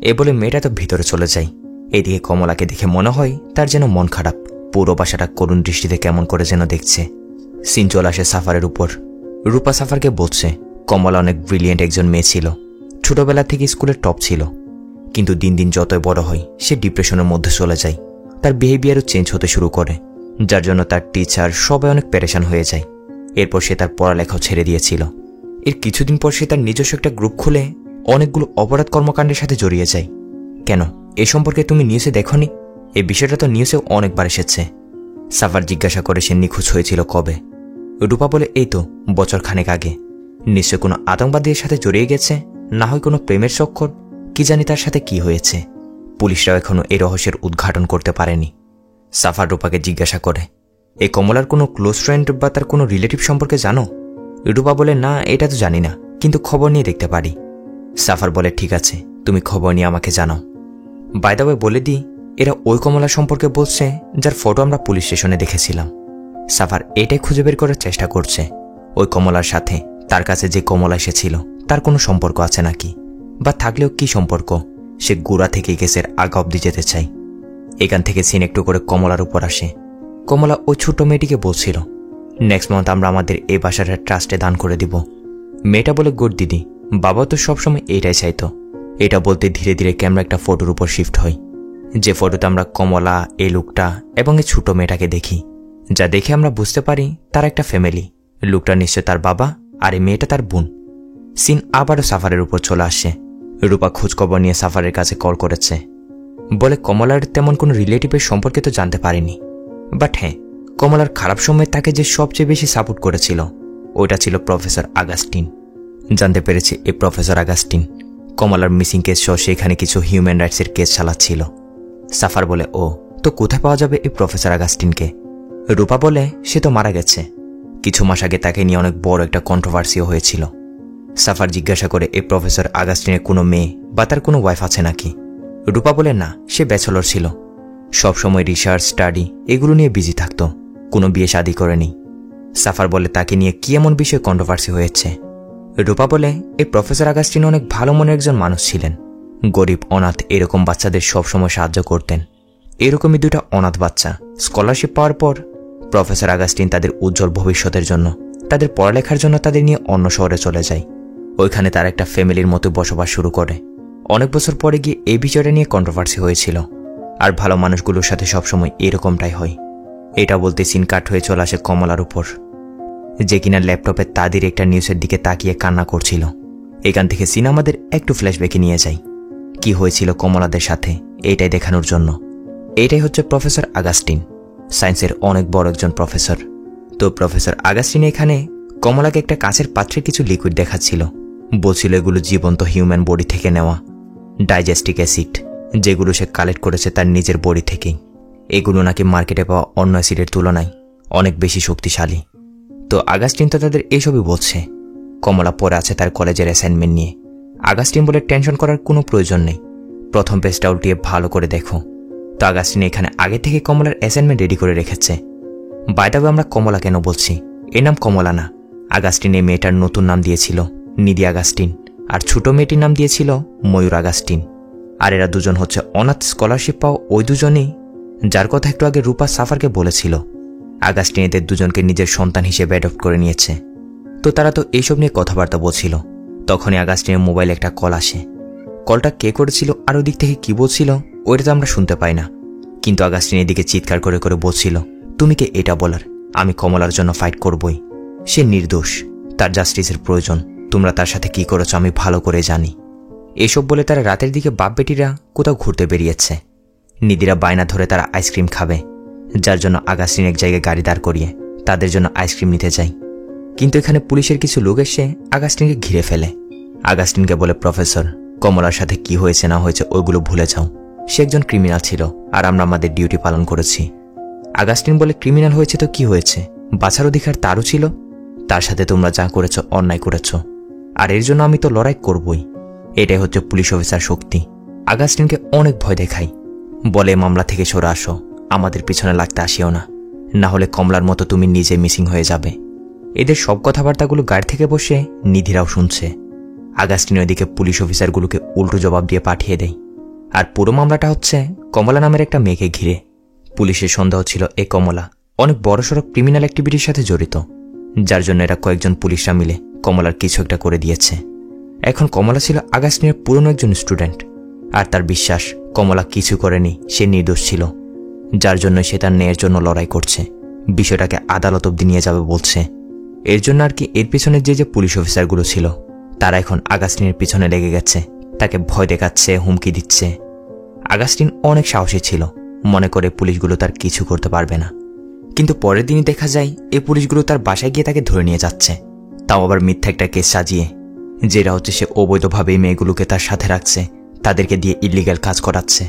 এ বলে মেয়েটা তো ভিতরে চলে যায়। এদিকে কমলাকে দেখে মনে হয় তার যেন মন খারাপ, পুরো বাসাটা করুণ দৃষ্টিতে কেমন করে যেন দেখছে। সিন চলে আসে সাফারের উপর। রূপা সাফারকে বলছে কমলা অনেক ব্রিলিয়েন্ট একজন মেয়ে ছিল, ছোটবেলা থেকে স্কুলের টপ ছিল, কিন্তু দিন দিন যতই বড় হয় সে ডিপ্রেশনের মধ্যে চলে যায়। তার বিহেভিয়ারও চেঞ্জ হতে শুরু করে, যার জন্য তার টিচার সবাই অনেক প্যারেশান হয়ে যায়। এরপর সে তার পড়ালেখাও ছেড়ে দিয়েছিল। এর কিছুদিন পর সে তার নিজস্ব একটা গ্রুপ খুলে অনেকগুলো অপরাধ কর্মকাণ্ডের সাথে জড়িয়ে যায়। কেন, এ সম্পর্কে তুমি নিউজে দেখোনি? এই বিষয়টা তো নিউজেও অনেকবার এসেছে। সাফার জিজ্ঞাসা করে সে নিখোঁজ হয়েছিল কবে। রূপা বলে, এই তো বছর খানেক আগে। নিশ্চয় কোনো আতঙ্কবাদীর সাথে জড়িয়ে গেছে, না হয় কোনো প্রেমের চক্কর, কি জানি তার সাথে কি হয়েছে। পুলিশরাও এখনও এই রহস্যের উদ্ঘাটন করতে পারেনি। সাফার রূপাকে জিজ্ঞাসা করে, এই কমলার কোনো ক্লোজ ফ্রেন্ড বা তার কোনো রিলেটিভ সম্পর্কে জানো? রূপা বলে, না এটা তো জানি না, কিন্তু খবর নিয়ে দেখতে পারি। সাফার বলে, ঠিক আছে, তুমি খবর নিয়ে আমাকে জানাও। বাই দ্য ওয়ে বলে দিই, এরা ওই কমলা সম্পর্কে বলছে যার ফটো আমরা পুলিশ স্টেশনে দেখেছিলাম। সাফার এটাই খুঁজে বের করার চেষ্টা করছে ওই কমলার সাথে তার কাছে যে কমলা এসেছিল তার কোনো সম্পর্ক আছে নাকি, বা থাকলেও কি সম্পর্ক। সে গোড়া থেকে কেসের আগা অব্দি যেতে চায়। এখান থেকে সিন একটু করে কমলার উপর আসে। কমলা ওই ছোট্ট মেয়েটিকে বলছিল, নেক্সট মান্থ আমরা আমাদের এই বাসাটা ট্রাস্টে দান করে দিব। মেয়েটা বলে, গুড দিদি, বাবা তো সবসময় এইটাই চাইতো। এটা বলতে ধীরে ধীরে ক্যামেরা একটা ফটোর উপর শিফট হয়, যে ফটোতে আমরা কমলা, এই লোকটা এবং এই ছোট মেয়েটাকে দেখি, যা দেখে আমরা বুঝতে পারি তার একটা ফ্যামিলি। লোকটা নিশ্চয় তার বাবা আর এই মেয়েটা তার বোন। সিন আবারও সাফারের উপর চলে আসে। রূপা খোঁজখবর নিয়ে সাফারের কাছে কল করেছে, বলে কমলার তেমন কোনো রিলেটিভের সম্পর্কে তো জানতে পারেনি, বাট হ্যাঁ, কমলার খারাপ সময়ে তাকে যে সবচেয়ে বেশি সাপোর্ট করেছিল ওইটা ছিল প্রফেসর আগাস্টিন। জানতে পেরেছে এই প্রফেসর আগাস্টিন কমলার মিসিং কেস সহ সেখানে কিছু হিউম্যান রাইটসের কেস চালাচ্ছিল। সাফার বলে, ও তো কোথায় পাওয়া যাবে এই প্রফেসর আগাস্টিনকে? রূপা বলে, সে তো মারা গেছে। কিছু মাস আগে তাকে নিয়ে অনেক বড় একটা কন্ট্রোভার্সিও হয়েছিল। সাফার জিজ্ঞাসা করে এই প্রফেসর আগাস্টিনের কোনো মেয়ে বা তার কোনো ওয়াইফ আছে নাকি? রূপা বলে, না, সে ব্যাচেলর ছিল, সবসময় রিসার্চ স্টাডি এগুলো নিয়ে বিজি থাকত, কোনো বিয়ে শাদী করেনি। সাফার বলে, তাকে নিয়ে কি এমন বিষয়ে কন্ট্রোভার্সি হয়েছে? রূপা বলে, এই প্রফেসর আগাস্টিন অনেক ভালো মনের একজন মানুষ ছিলেন। গরিব, অনাথ এরকম বাচ্চাদের সবসময় সাহায্য করতেন। এরকমই দুটা অনাথ বাচ্চা স্কলারশিপ পাওয়ার পর প্রফেসর আগাস্টিন তাদের উজ্জ্বল ভবিষ্যতের জন্য, তাদের পড়ালেখার জন্য তাদের নিয়ে অন্য শহরে চলে যায়। ওইখানে তার একটা ফ্যামিলির মতো বসবাস শুরু করে। অনেক বছর পরে গিয়ে এই বিষয়টা নিয়ে কন্ট্রোভার্সি হয়েছিল। আর ভালো মানুষগুলোর সাথে সবসময় এরকমটাই হয়। এটা বলতে সিন কাট হয়ে চলে আসে কমলার উপর, যে কিনা ল্যাপটপে তাদের একটা নিউজের দিকে তাকিয়ে কান্না করছিল। এখান থেকে সিন আমাদের একটু ফ্ল্যাশব্যাকে নিয়ে যায়, কি হয়েছিল কমলাদের সাথে এইটাই দেখানোর জন্য। এইটাই হচ্ছে প্রফেসর আগাস্টিন, সায়েন্সের অনেক বড় একজন প্রফেসর। তো প্রফেসর আগাস্টিন এখানে কমলাকে একটা কাঁচের পাত্রে কিছু লিকুইড দেখাচ্ছিল। বলছিল এগুলো জীবন্ত হিউম্যান বডি থেকে নেওয়া ডাইজেস্টিক অ্যাসিড, যেগুলো সে কালেক্ট করেছে তার নিজের বডি থেকেই। এগুলো নাকি মার্কেটে পাওয়া অন্য অ্যাসিডের তুলনায় অনেক বেশি শক্তিশালী। তো আগাস্টিন তো তাদের এসবই বলছে। কমলা পড়ে আছে তার কলেজের অ্যাসাইনমেন্ট নিয়ে। আগাস্টিন বলে, টেনশন করার কোনো প্রয়োজন নেই, প্রথম পেজটা উল্টিয়ে ভালো করে দেখো। তো আগাস্টিন এখানে আগে থেকে কমলার অ্যাসাইনমেন্ট রেডি করে রেখেছে। বাই দ্য ওয়ে, আমরা কমলা কেন বলছি? এর নাম কমলা না, আগাস্টিন এই মেয়েটার নতুন নাম দিয়েছিল নিধি আগাস্টিন, আর ছোট মেয়েটির নাম দিয়েছিল ময়ূর আগাস্টিন। আর এরা দুজন হচ্ছে অনাথ স্কলারশিপ পাওয়া ওই দুজনেই যার কথা একটু আগে রূপা সাফারকে বলেছিল। আগাস্টিন এদের দুজনকে নিজের সন্তান হিসেবে অ্যাডপ্ট করে নিয়েছে। তো তারা তো এইসব নিয়ে কথাবার্তা বলছিল। তখনই আগাস্টিনের মোবাইলে একটা কল আসে। কলটা কে করেছিল আর ওই দিক থেকে কি বলছিল ওইটা তো আমরা শুনতে পাই না, কিন্তু আগাস্টিন এদিকে চিৎকার করে করে বলছিল, তুমি কে এটা বলার? আমি কমলার জন্য ফাইট করবই, সে নির্দোষ, তার জাস্টিসের প্রয়োজন, তোমরা তার সাথে কি করেছো আমি ভালো করে জানি। এসব বলে তারা রাতের দিকে বাপ বেটিরা কোথাও ঘুরতে বেরিয়েছে। নিধিরা বায়না ধরে তারা আইসক্রিম খাবে, যার জন্য আগাস্টিন এক জায়গায় গাড়ি দাঁড় করিয়ে তাদের জন্য আইসক্রিম নিতে যায়। কিন্তু এখানে পুলিশের কিছু লোক এসে আগাস্টিনকে ঘিরে ফেলে। আগাস্টিনকে বলে, প্রফেসর, কমলার সাথে কি হয়েছে না হয়েছে ওইগুলো ভুলে যাও, সে একজন ক্রিমিনাল ছিল আর আমরা আমাদের ডিউটি পালন করেছি। আগাস্টিন বলে, ক্রিমিনাল হয়েছে তো কি হয়েছে, বাঁচার অধিকার তারও ছিল, তার সাথে তোমরা যা করেছ অন্যায় করেছ, আর এর জন্য আমি তো লড়াই করবই। এটাই হচ্ছে পুলিশ অফিসার শক্তি। আগাস্টিনকে অনেক ভয় দেখাই, বলে, মামলা থেকে সরে আসো, আমাদের পিছনে লাগতে আসিও না, না হলে কমলার মতো তুমি নিজে মিসিং হয়ে যাবে। এদের সব কথাবার্তাগুলো গাড়ি থেকে বসে নিধিরাও শুনছে। আগাস্টিন ওইদিকে পুলিশ অফিসারগুলোকে উল্টো জবাব দিয়ে পাঠিয়ে দেয়। আর পুরো মামলাটা হচ্ছে কমলা নামের একটা মেয়েকে ঘিরে। পুলিশের সন্দেহ ছিল এই কমলা অনেক বড়সড় ক্রিমিনাল অ্যাক্টিভিটির সাথে জড়িত, যার জন্য এরা কয়েকজন পুলিশরা মিলে কমলার কিছু একটা করে দিয়েছে। এখন কমলা ছিল আগাস্টিনের পুরনো একজন স্টুডেন্ট, আর তার বিশ্বাস কমলা কিছু করেনি, সে নির্দোষ ছিল, যার জন্য সে তার ন্যায়ের জন্য লড়াই করছে, বিষয়টাকে আদালত অবধি নিয়ে যাবে বলছে। এর জন্য আর কি এর পিছনে যে পুলিশ অফিসারগুলো ছিল তারা এখন আগাস্টিনের পিছনে লেগে গেছে, তাকে ভয় দেখাচ্ছে, হুমকি দিচ্ছে। আগাস্টিন অনেক সাহসী ছিল, মনে করে পুলিশগুলো তার কিছু করতে পারবে না। কিন্তু পরের দিনই দেখা যায় এই পুলিশগুলো তার বাসায় গিয়ে তাকে ধরে নিয়ে যাচ্ছে, তাও আবার মিথ্যা একটা কেস সাজিয়ে, যেটা হচ্ছে সে অবৈধভাবে মেয়েগুলোকে তার সাথে রাখছে, তাদেরকে দিয়ে ইল্লিগ্যাল কাজ করাচ্ছে।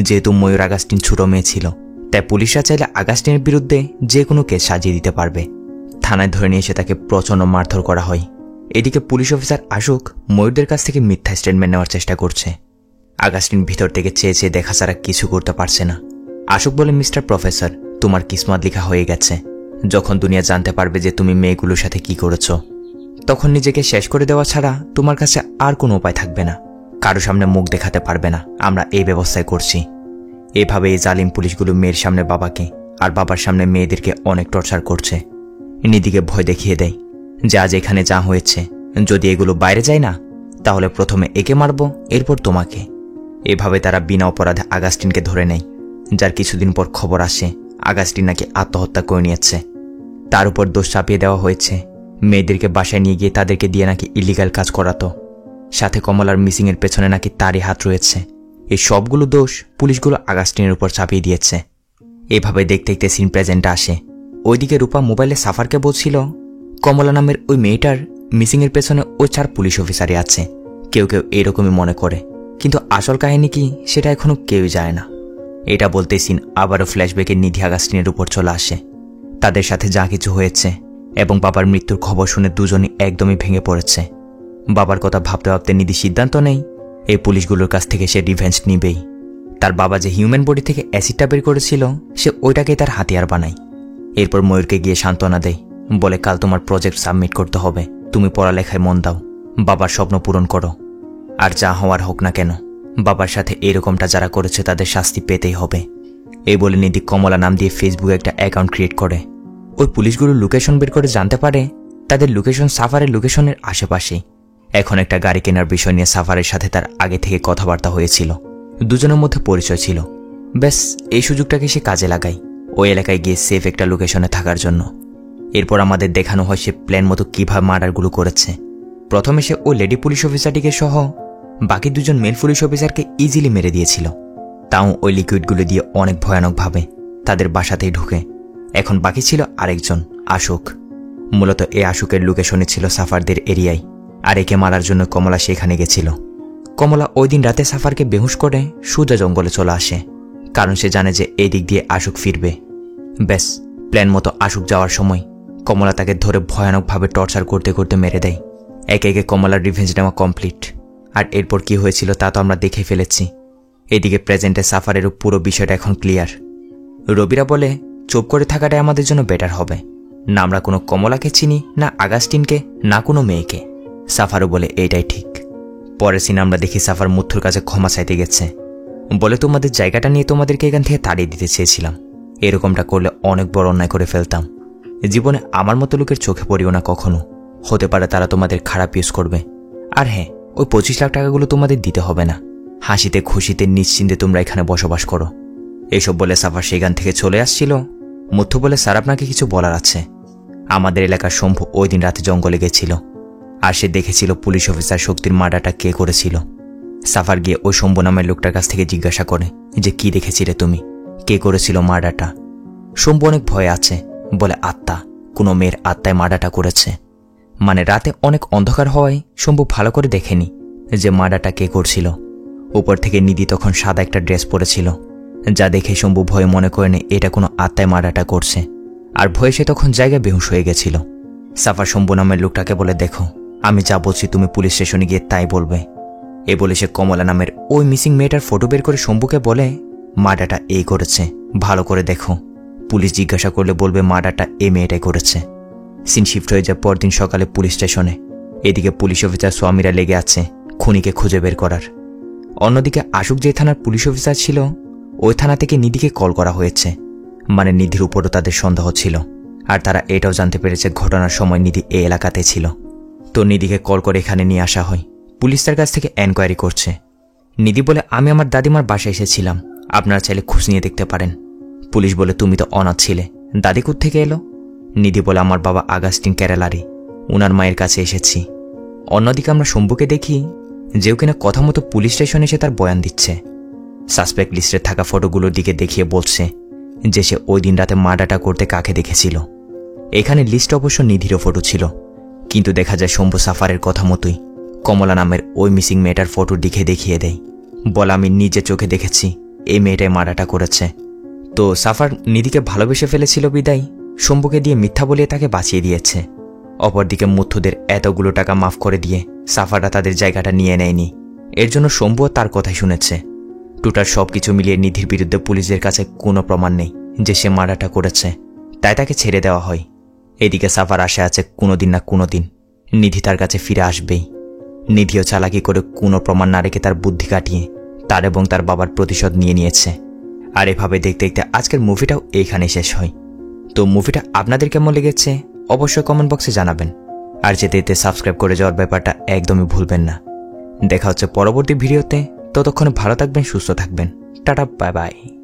যেহেতু ময়ূর আগাস্টিন ছোট মেয়ে ছিল, তাই পুলিশরা চাইলে আগাস্টিনের বিরুদ্ধে যে কোনো কেস সাজিয়ে দিতে পারবে। থানায় ধরে নিয়ে এসে তাকে প্রচণ্ড মারধর করা হয়। এদিকে পুলিশ অফিসার আশুক ময়ূরদের কাছ থেকে মিথ্যা স্টেটমেন্ট নেওয়ার চেষ্টা করছে। আগাস্টিন ভিতর থেকে চেয়ে চেয়ে দেখা ছাড়া কিছু করতে পারছে না। আশুক বলে, মিস্টার প্রফেসর, তোমার কিসমত লেখা হয়ে গেছে, যখন দুনিয়া জানতে পারবে যে তুমি মেয়েগুলোর সাথে কি করেছ, তখন নিজেকে শেষ করে দেওয়া ছাড়া তোমার কাছে আর কোনো উপায় থাকবে না, কারো সামনে মুখ দেখাতে পারবে না, আমরা এই ব্যবস্থায় করছি। এভাবে এই জালিম পুলিশগুলো মেয়ের সামনে বাবাকে আর বাবার সামনে মেয়েদেরকে অনেক টর্চার করছে। নিধিকে ভয় দেখিয়ে দেয় যে আজ এখানে যা হয়েছে, যদি এগুলো বাইরে যায় না তাহলে প্রথমে একে মারব, এরপর তোমাকে। এভাবে তারা বিনা অপরাধে আগাস্টিনকে ধরে নেয়, যার কিছুদিন পর খবর আসে আগাস্টিন নাকি আত্মহত্যা করে নিয়েছে। তার উপর দোষ চাপিয়ে দেওয়া হয়েছে মেয়েদেরকে বাসায় নিয়ে গিয়ে তাদেরকে দিয়ে নাকি ইলিগাল কাজ করাতো, সাথে কমলার মিসিংয়ের পেছনে নাকি তারই হাত রয়েছে। এই সবগুলো দোষ পুলিশগুলো আগাস্টিনের উপর চাপিয়ে দিয়েছে। এভাবে দেখতে দেখতে সিন প্রেজেন্টে আসে। ওইদিকে রূপা মোবাইলে সাফারকে বলছিল কমলা নামের ওই মেয়েটার মিসিংয়ের পেছনে ওই 4 পুলিশ অফিসারই আছে। কেউ কেউ এরকমই মনে করে, কিন্তু আসল কাহিনী কি সেটা এখনো কেউই যায় না। এটা বলতে সিন আবারও ফ্ল্যাশব্যাকে নিধি আগাস্টিনের উপর চলে আসে। তাদের সাথে যা কিছু হয়েছে এবং বাবার মৃত্যুর খবর শুনে দুজনই একদমই ভেঙে পড়েছে। বাবার কথা ভাবতে ভাবতে নিধি সিদ্ধান্ত নেই এই পুলিশগুলোর কাছ থেকে সে রিভেঞ্জ নিবেই। তার বাবা যে হিউম্যান বডি থেকে অ্যাসিডটা বের করেছিল সে ওইটাকেই তার হাতিয়ার বানায়। এরপর ময়ূরকে গিয়ে সান্ত্বনা দেয়, বলে কাল তোমার প্রজেক্ট সাবমিট করতে হবে, তুমি পড়ালেখায় মন দাও, বাবার স্বপ্ন পূরণ করো, আর যা হওয়ার হোক না কেন বাবার সাথে এরকমটা যারা করেছে তাদের শাস্তি পেতেই হবে। এই বলে নিধি কমলা নাম দিয়ে ফেসবুকে একটা অ্যাকাউন্ট ক্রিয়েট করে। ওই পুলিশগুলোর লোকেশন বের করে জানতে পারে তাদের লোকেশন সাফারের লোকেশনের আশেপাশেই। এখন একটা গাড়ি কেনার বিষয় নিয়ে সাফারের সাথে তার আগে থেকে কথাবার্তা হয়েছিল, দুজনের মধ্যে পরিচয় ছিল। ব্যাস এই সুযোগটাকে সে কাজে লাগায় ওই এলাকায় গিয়ে সেফ একটা লোকেশনে থাকার জন্য। এরপর আমাদের দেখানো হয় সে প্ল্যান মতো কীভাবে মার্ডারগুলো করেছে। প্রথমে সে ওই লেডি পুলিশ অফিসারটিকে সহ বাকি 2জন মেল পুলিশ অফিসারকে ইজিলি মেরে দিয়েছিল, তাও ওই লিকুইডগুলো দিয়ে অনেক ভয়ানকভাবে তাদের বাসাতেই ঢুকে। এখন বাকি ছিল আরেকজন, আশুক। মূলত এই আশুকের লোকেশনে ছিল সাফারদের এরিয়ায়, আর একে মারার জন্য কমলা সেখানে গেছিল। কমলা ওই দিন রাতে সাফারকে বেহুশ করে সোজা জঙ্গলে চলে আসে, কারণ সে জানে যে এই দিক দিয়ে আশুক ফিরবে। ব্যাস প্ল্যান মতো আশুক যাওয়ার সময় কমলা তাকে ধরে ভয়ানকভাবে টর্চার করতে করতে মেরে দেয়। একে একে কমলার রিভেঞ্জ নেওয়া কমপ্লিট। আর এরপর কি হয়েছিল তা তো আমরা দেখে ফেলেছি। এদিকে প্রেজেন্টে সাফারেরও পুরো বিষয়টা এখন ক্লিয়ার। রবিরা বলে চুপ করে থাকাটাই আমাদের জন্য বেটার হবে, না আমরা কোনো কমলাকে চিনি, না আগাস্টিনকে, না কোনো মেয়েকে। সাফারও বলে এইটাই ঠিক। পরের সিন আমরা দেখি সাফার মুথুর কাছে ক্ষমা চাইতে গেছে, বলে তোমাদের জায়গাটা নিয়ে তোমাদেরকে এখান থেকে তাড়িয়ে দিতে চেয়েছিলাম, এরকমটা করলে অনেক বড় অন্যায় করে ফেলতাম। জীবনে আমার মতো লোকের চোখে পড়িও না কখনো, হতে পারে তারা তোমাদের খারাপ ইউজ করবে। আর হ্যাঁ, ওই 25 লাখ টাকাগুলো তোমাদের দিতে হবে না, হাসিতে খুশিতে নিশ্চিন্তে তোমরা এখানে বসবাস করো। এইসব বলে সাফার সেখান থেকে চলে আসছিল। মুথু বলে স্যার আপনাকে কিছু বলার আছে। আমাদের এলাকার শম্ভু ওই দিন রাতে জঙ্গলে গেছিল, আর সে দেখেছিল পুলিশ অফিসার শক্তির মার্ডারটা কে করেছিল। সাফার গিয়ে ওই শম্ভু নামের লোকটার কাছ থেকে জিজ্ঞাসা করে যে কি দেখেছিলে তুমি, কে করেছিল মার্ডারটা। শম্ভু অনেক ভয়ে আছে, বলে আত্মা, কোনো মেয়ের আত্মায় মার্ডারটা করেছে। মানে রাতে অনেক অন্ধকার হওয়ায় শম্ভু ভালো করে দেখেনি যে মার্ডারটা কে করছিল। উপর থেকে নিধি তখন সাদা একটা ড্রেস পরেছিল, যা দেখে শম্ভু ভয়ে মনে করেনি এটা কোনো আত্মায় মার্ডারটা করছে, আর ভয়ে সে তখন জায়গায় বেহুশ হয়ে গেছিল। সাফার শম্ভু নামের লোকটাকে বলে দেখো আমি যা বলছি তুমি পুলিশ স্টেশনে গিয়ে তাই বলবে। এ বলে সে কমলা নামের ওই মিসিং মেয়েটার ফটো বের করে শম্ভুকে বলে মার্ডারটা এই করেছে, ভালো করে দেখো। পুলিশ জিজ্ঞাসা করলে বলবে মার্ডারটা এই মেয়েটাই করেছে। সিন শিফট হয়ে যায় পরদিন সকালে পুলিশ স্টেশনে। এদিকে পুলিশ অফিসার স্বামীরা লেগে আছে খুনিকে খুঁজে বের করার। অন্যদিকে আশুক যে থানার পুলিশ অফিসার ছিল ওই থানা থেকে নিধিকে কল করা হয়েছে, মানে নিধির উপরও তাদের সন্দেহ ছিল, আর তারা এটাও জানতে পেরেছে ঘটনার সময় নিধি এই এলাকাতে ছিল। তো নিধিকে কল করে এখানে নিয়ে আসা হয়। পুলিশ তার কাছ থেকে এনকোয়ারি করছে। নিধি বলে আমি আমার দাদিমার বাসায় এসেছিলাম, আপনারা চাইলে খোঁজ নিয়ে দেখতে পারেন। পুলিশ বলে তুমি তো অনাথ ছিলে, দাদি কোথা থেকে এলো? নিধি বলে আমার বাবা আগাস্টিন কেরালারি, উনার মায়ের কাছে এসেছি। অন্যদিকে আমরা শম্ভুকে দেখি যেও কিনা কথা মতো পুলিশ স্টেশনে এসে তার বয়ান দিচ্ছে। সাসপেক্ট লিস্টে থাকা ফটোগুলোর দিকে দেখিয়ে বলছে যে সে ওই দিন রাতে মার্ডারটা করতে কাকে দেখেছিল। এখানে লিস্ট অবশ্য নিধিরও ফটো ছিল, কিন্তু দেখা যায় শম্ভু সাফারের কথা মতোই কমলা নামের ওই মিসিং মেয়েটার ফটোর দিকে দেখিয়ে দেয়, বলে আমি নিজে চোখে দেখেছি এই মেয়েটাই মার্ডারটা করেছে। তো সাফার নিধিকে ভালোবেসে ফেলেছিল বিদায় শম্ভুকে দিয়ে মিথ্যা বলিয়ে তাকে বাঁচিয়ে দিয়েছে। অপরদিকে মুথুদের এতগুলো টাকা মাফ করে দিয়ে সাফাররা তাদের জায়গাটা নিয়ে নেয়নি, এর জন্য শম্ভুও তার কথাই শুনেছে। টোটাল সবকিছু মিলিয়ে নিধির বিরুদ্ধে পুলিশের কাছে কোনো প্রমাণ নেই যে সে মার্ডারটা করেছে, তাই তাকে ছেড়ে দেওয়া হয়। এদিকে সাফার আশা আছে কোনোদিন না কোনোদিন নিধি তার কাছে ফিরে আসবেই। নিধিও চালাকি করে কোনো প্রমাণ না রেখে তার বুদ্ধি কাটিয়ে তার এবং তার বাবার প্রতিশোধ নিয়ে নিয়েছে। আর এভাবে দেখতে দেখতে আজকের মুভিটাও এইখানে শেষ হয়। তো মুভিটা আপনাদের কেমন লেগেছে অবশ্যই কমেন্ট বক্সে জানাবেন, আর যেতে যেতে সাবস্ক্রাইব করে যাওয়ার ব্যাপারটা একদমই ভুলবেন না। দেখা হচ্ছে পরবর্তী ভিডিওতে। ততক্ষণে ভালো থাকবেন, সুস্থ থাকবেন। Tata, bye bye.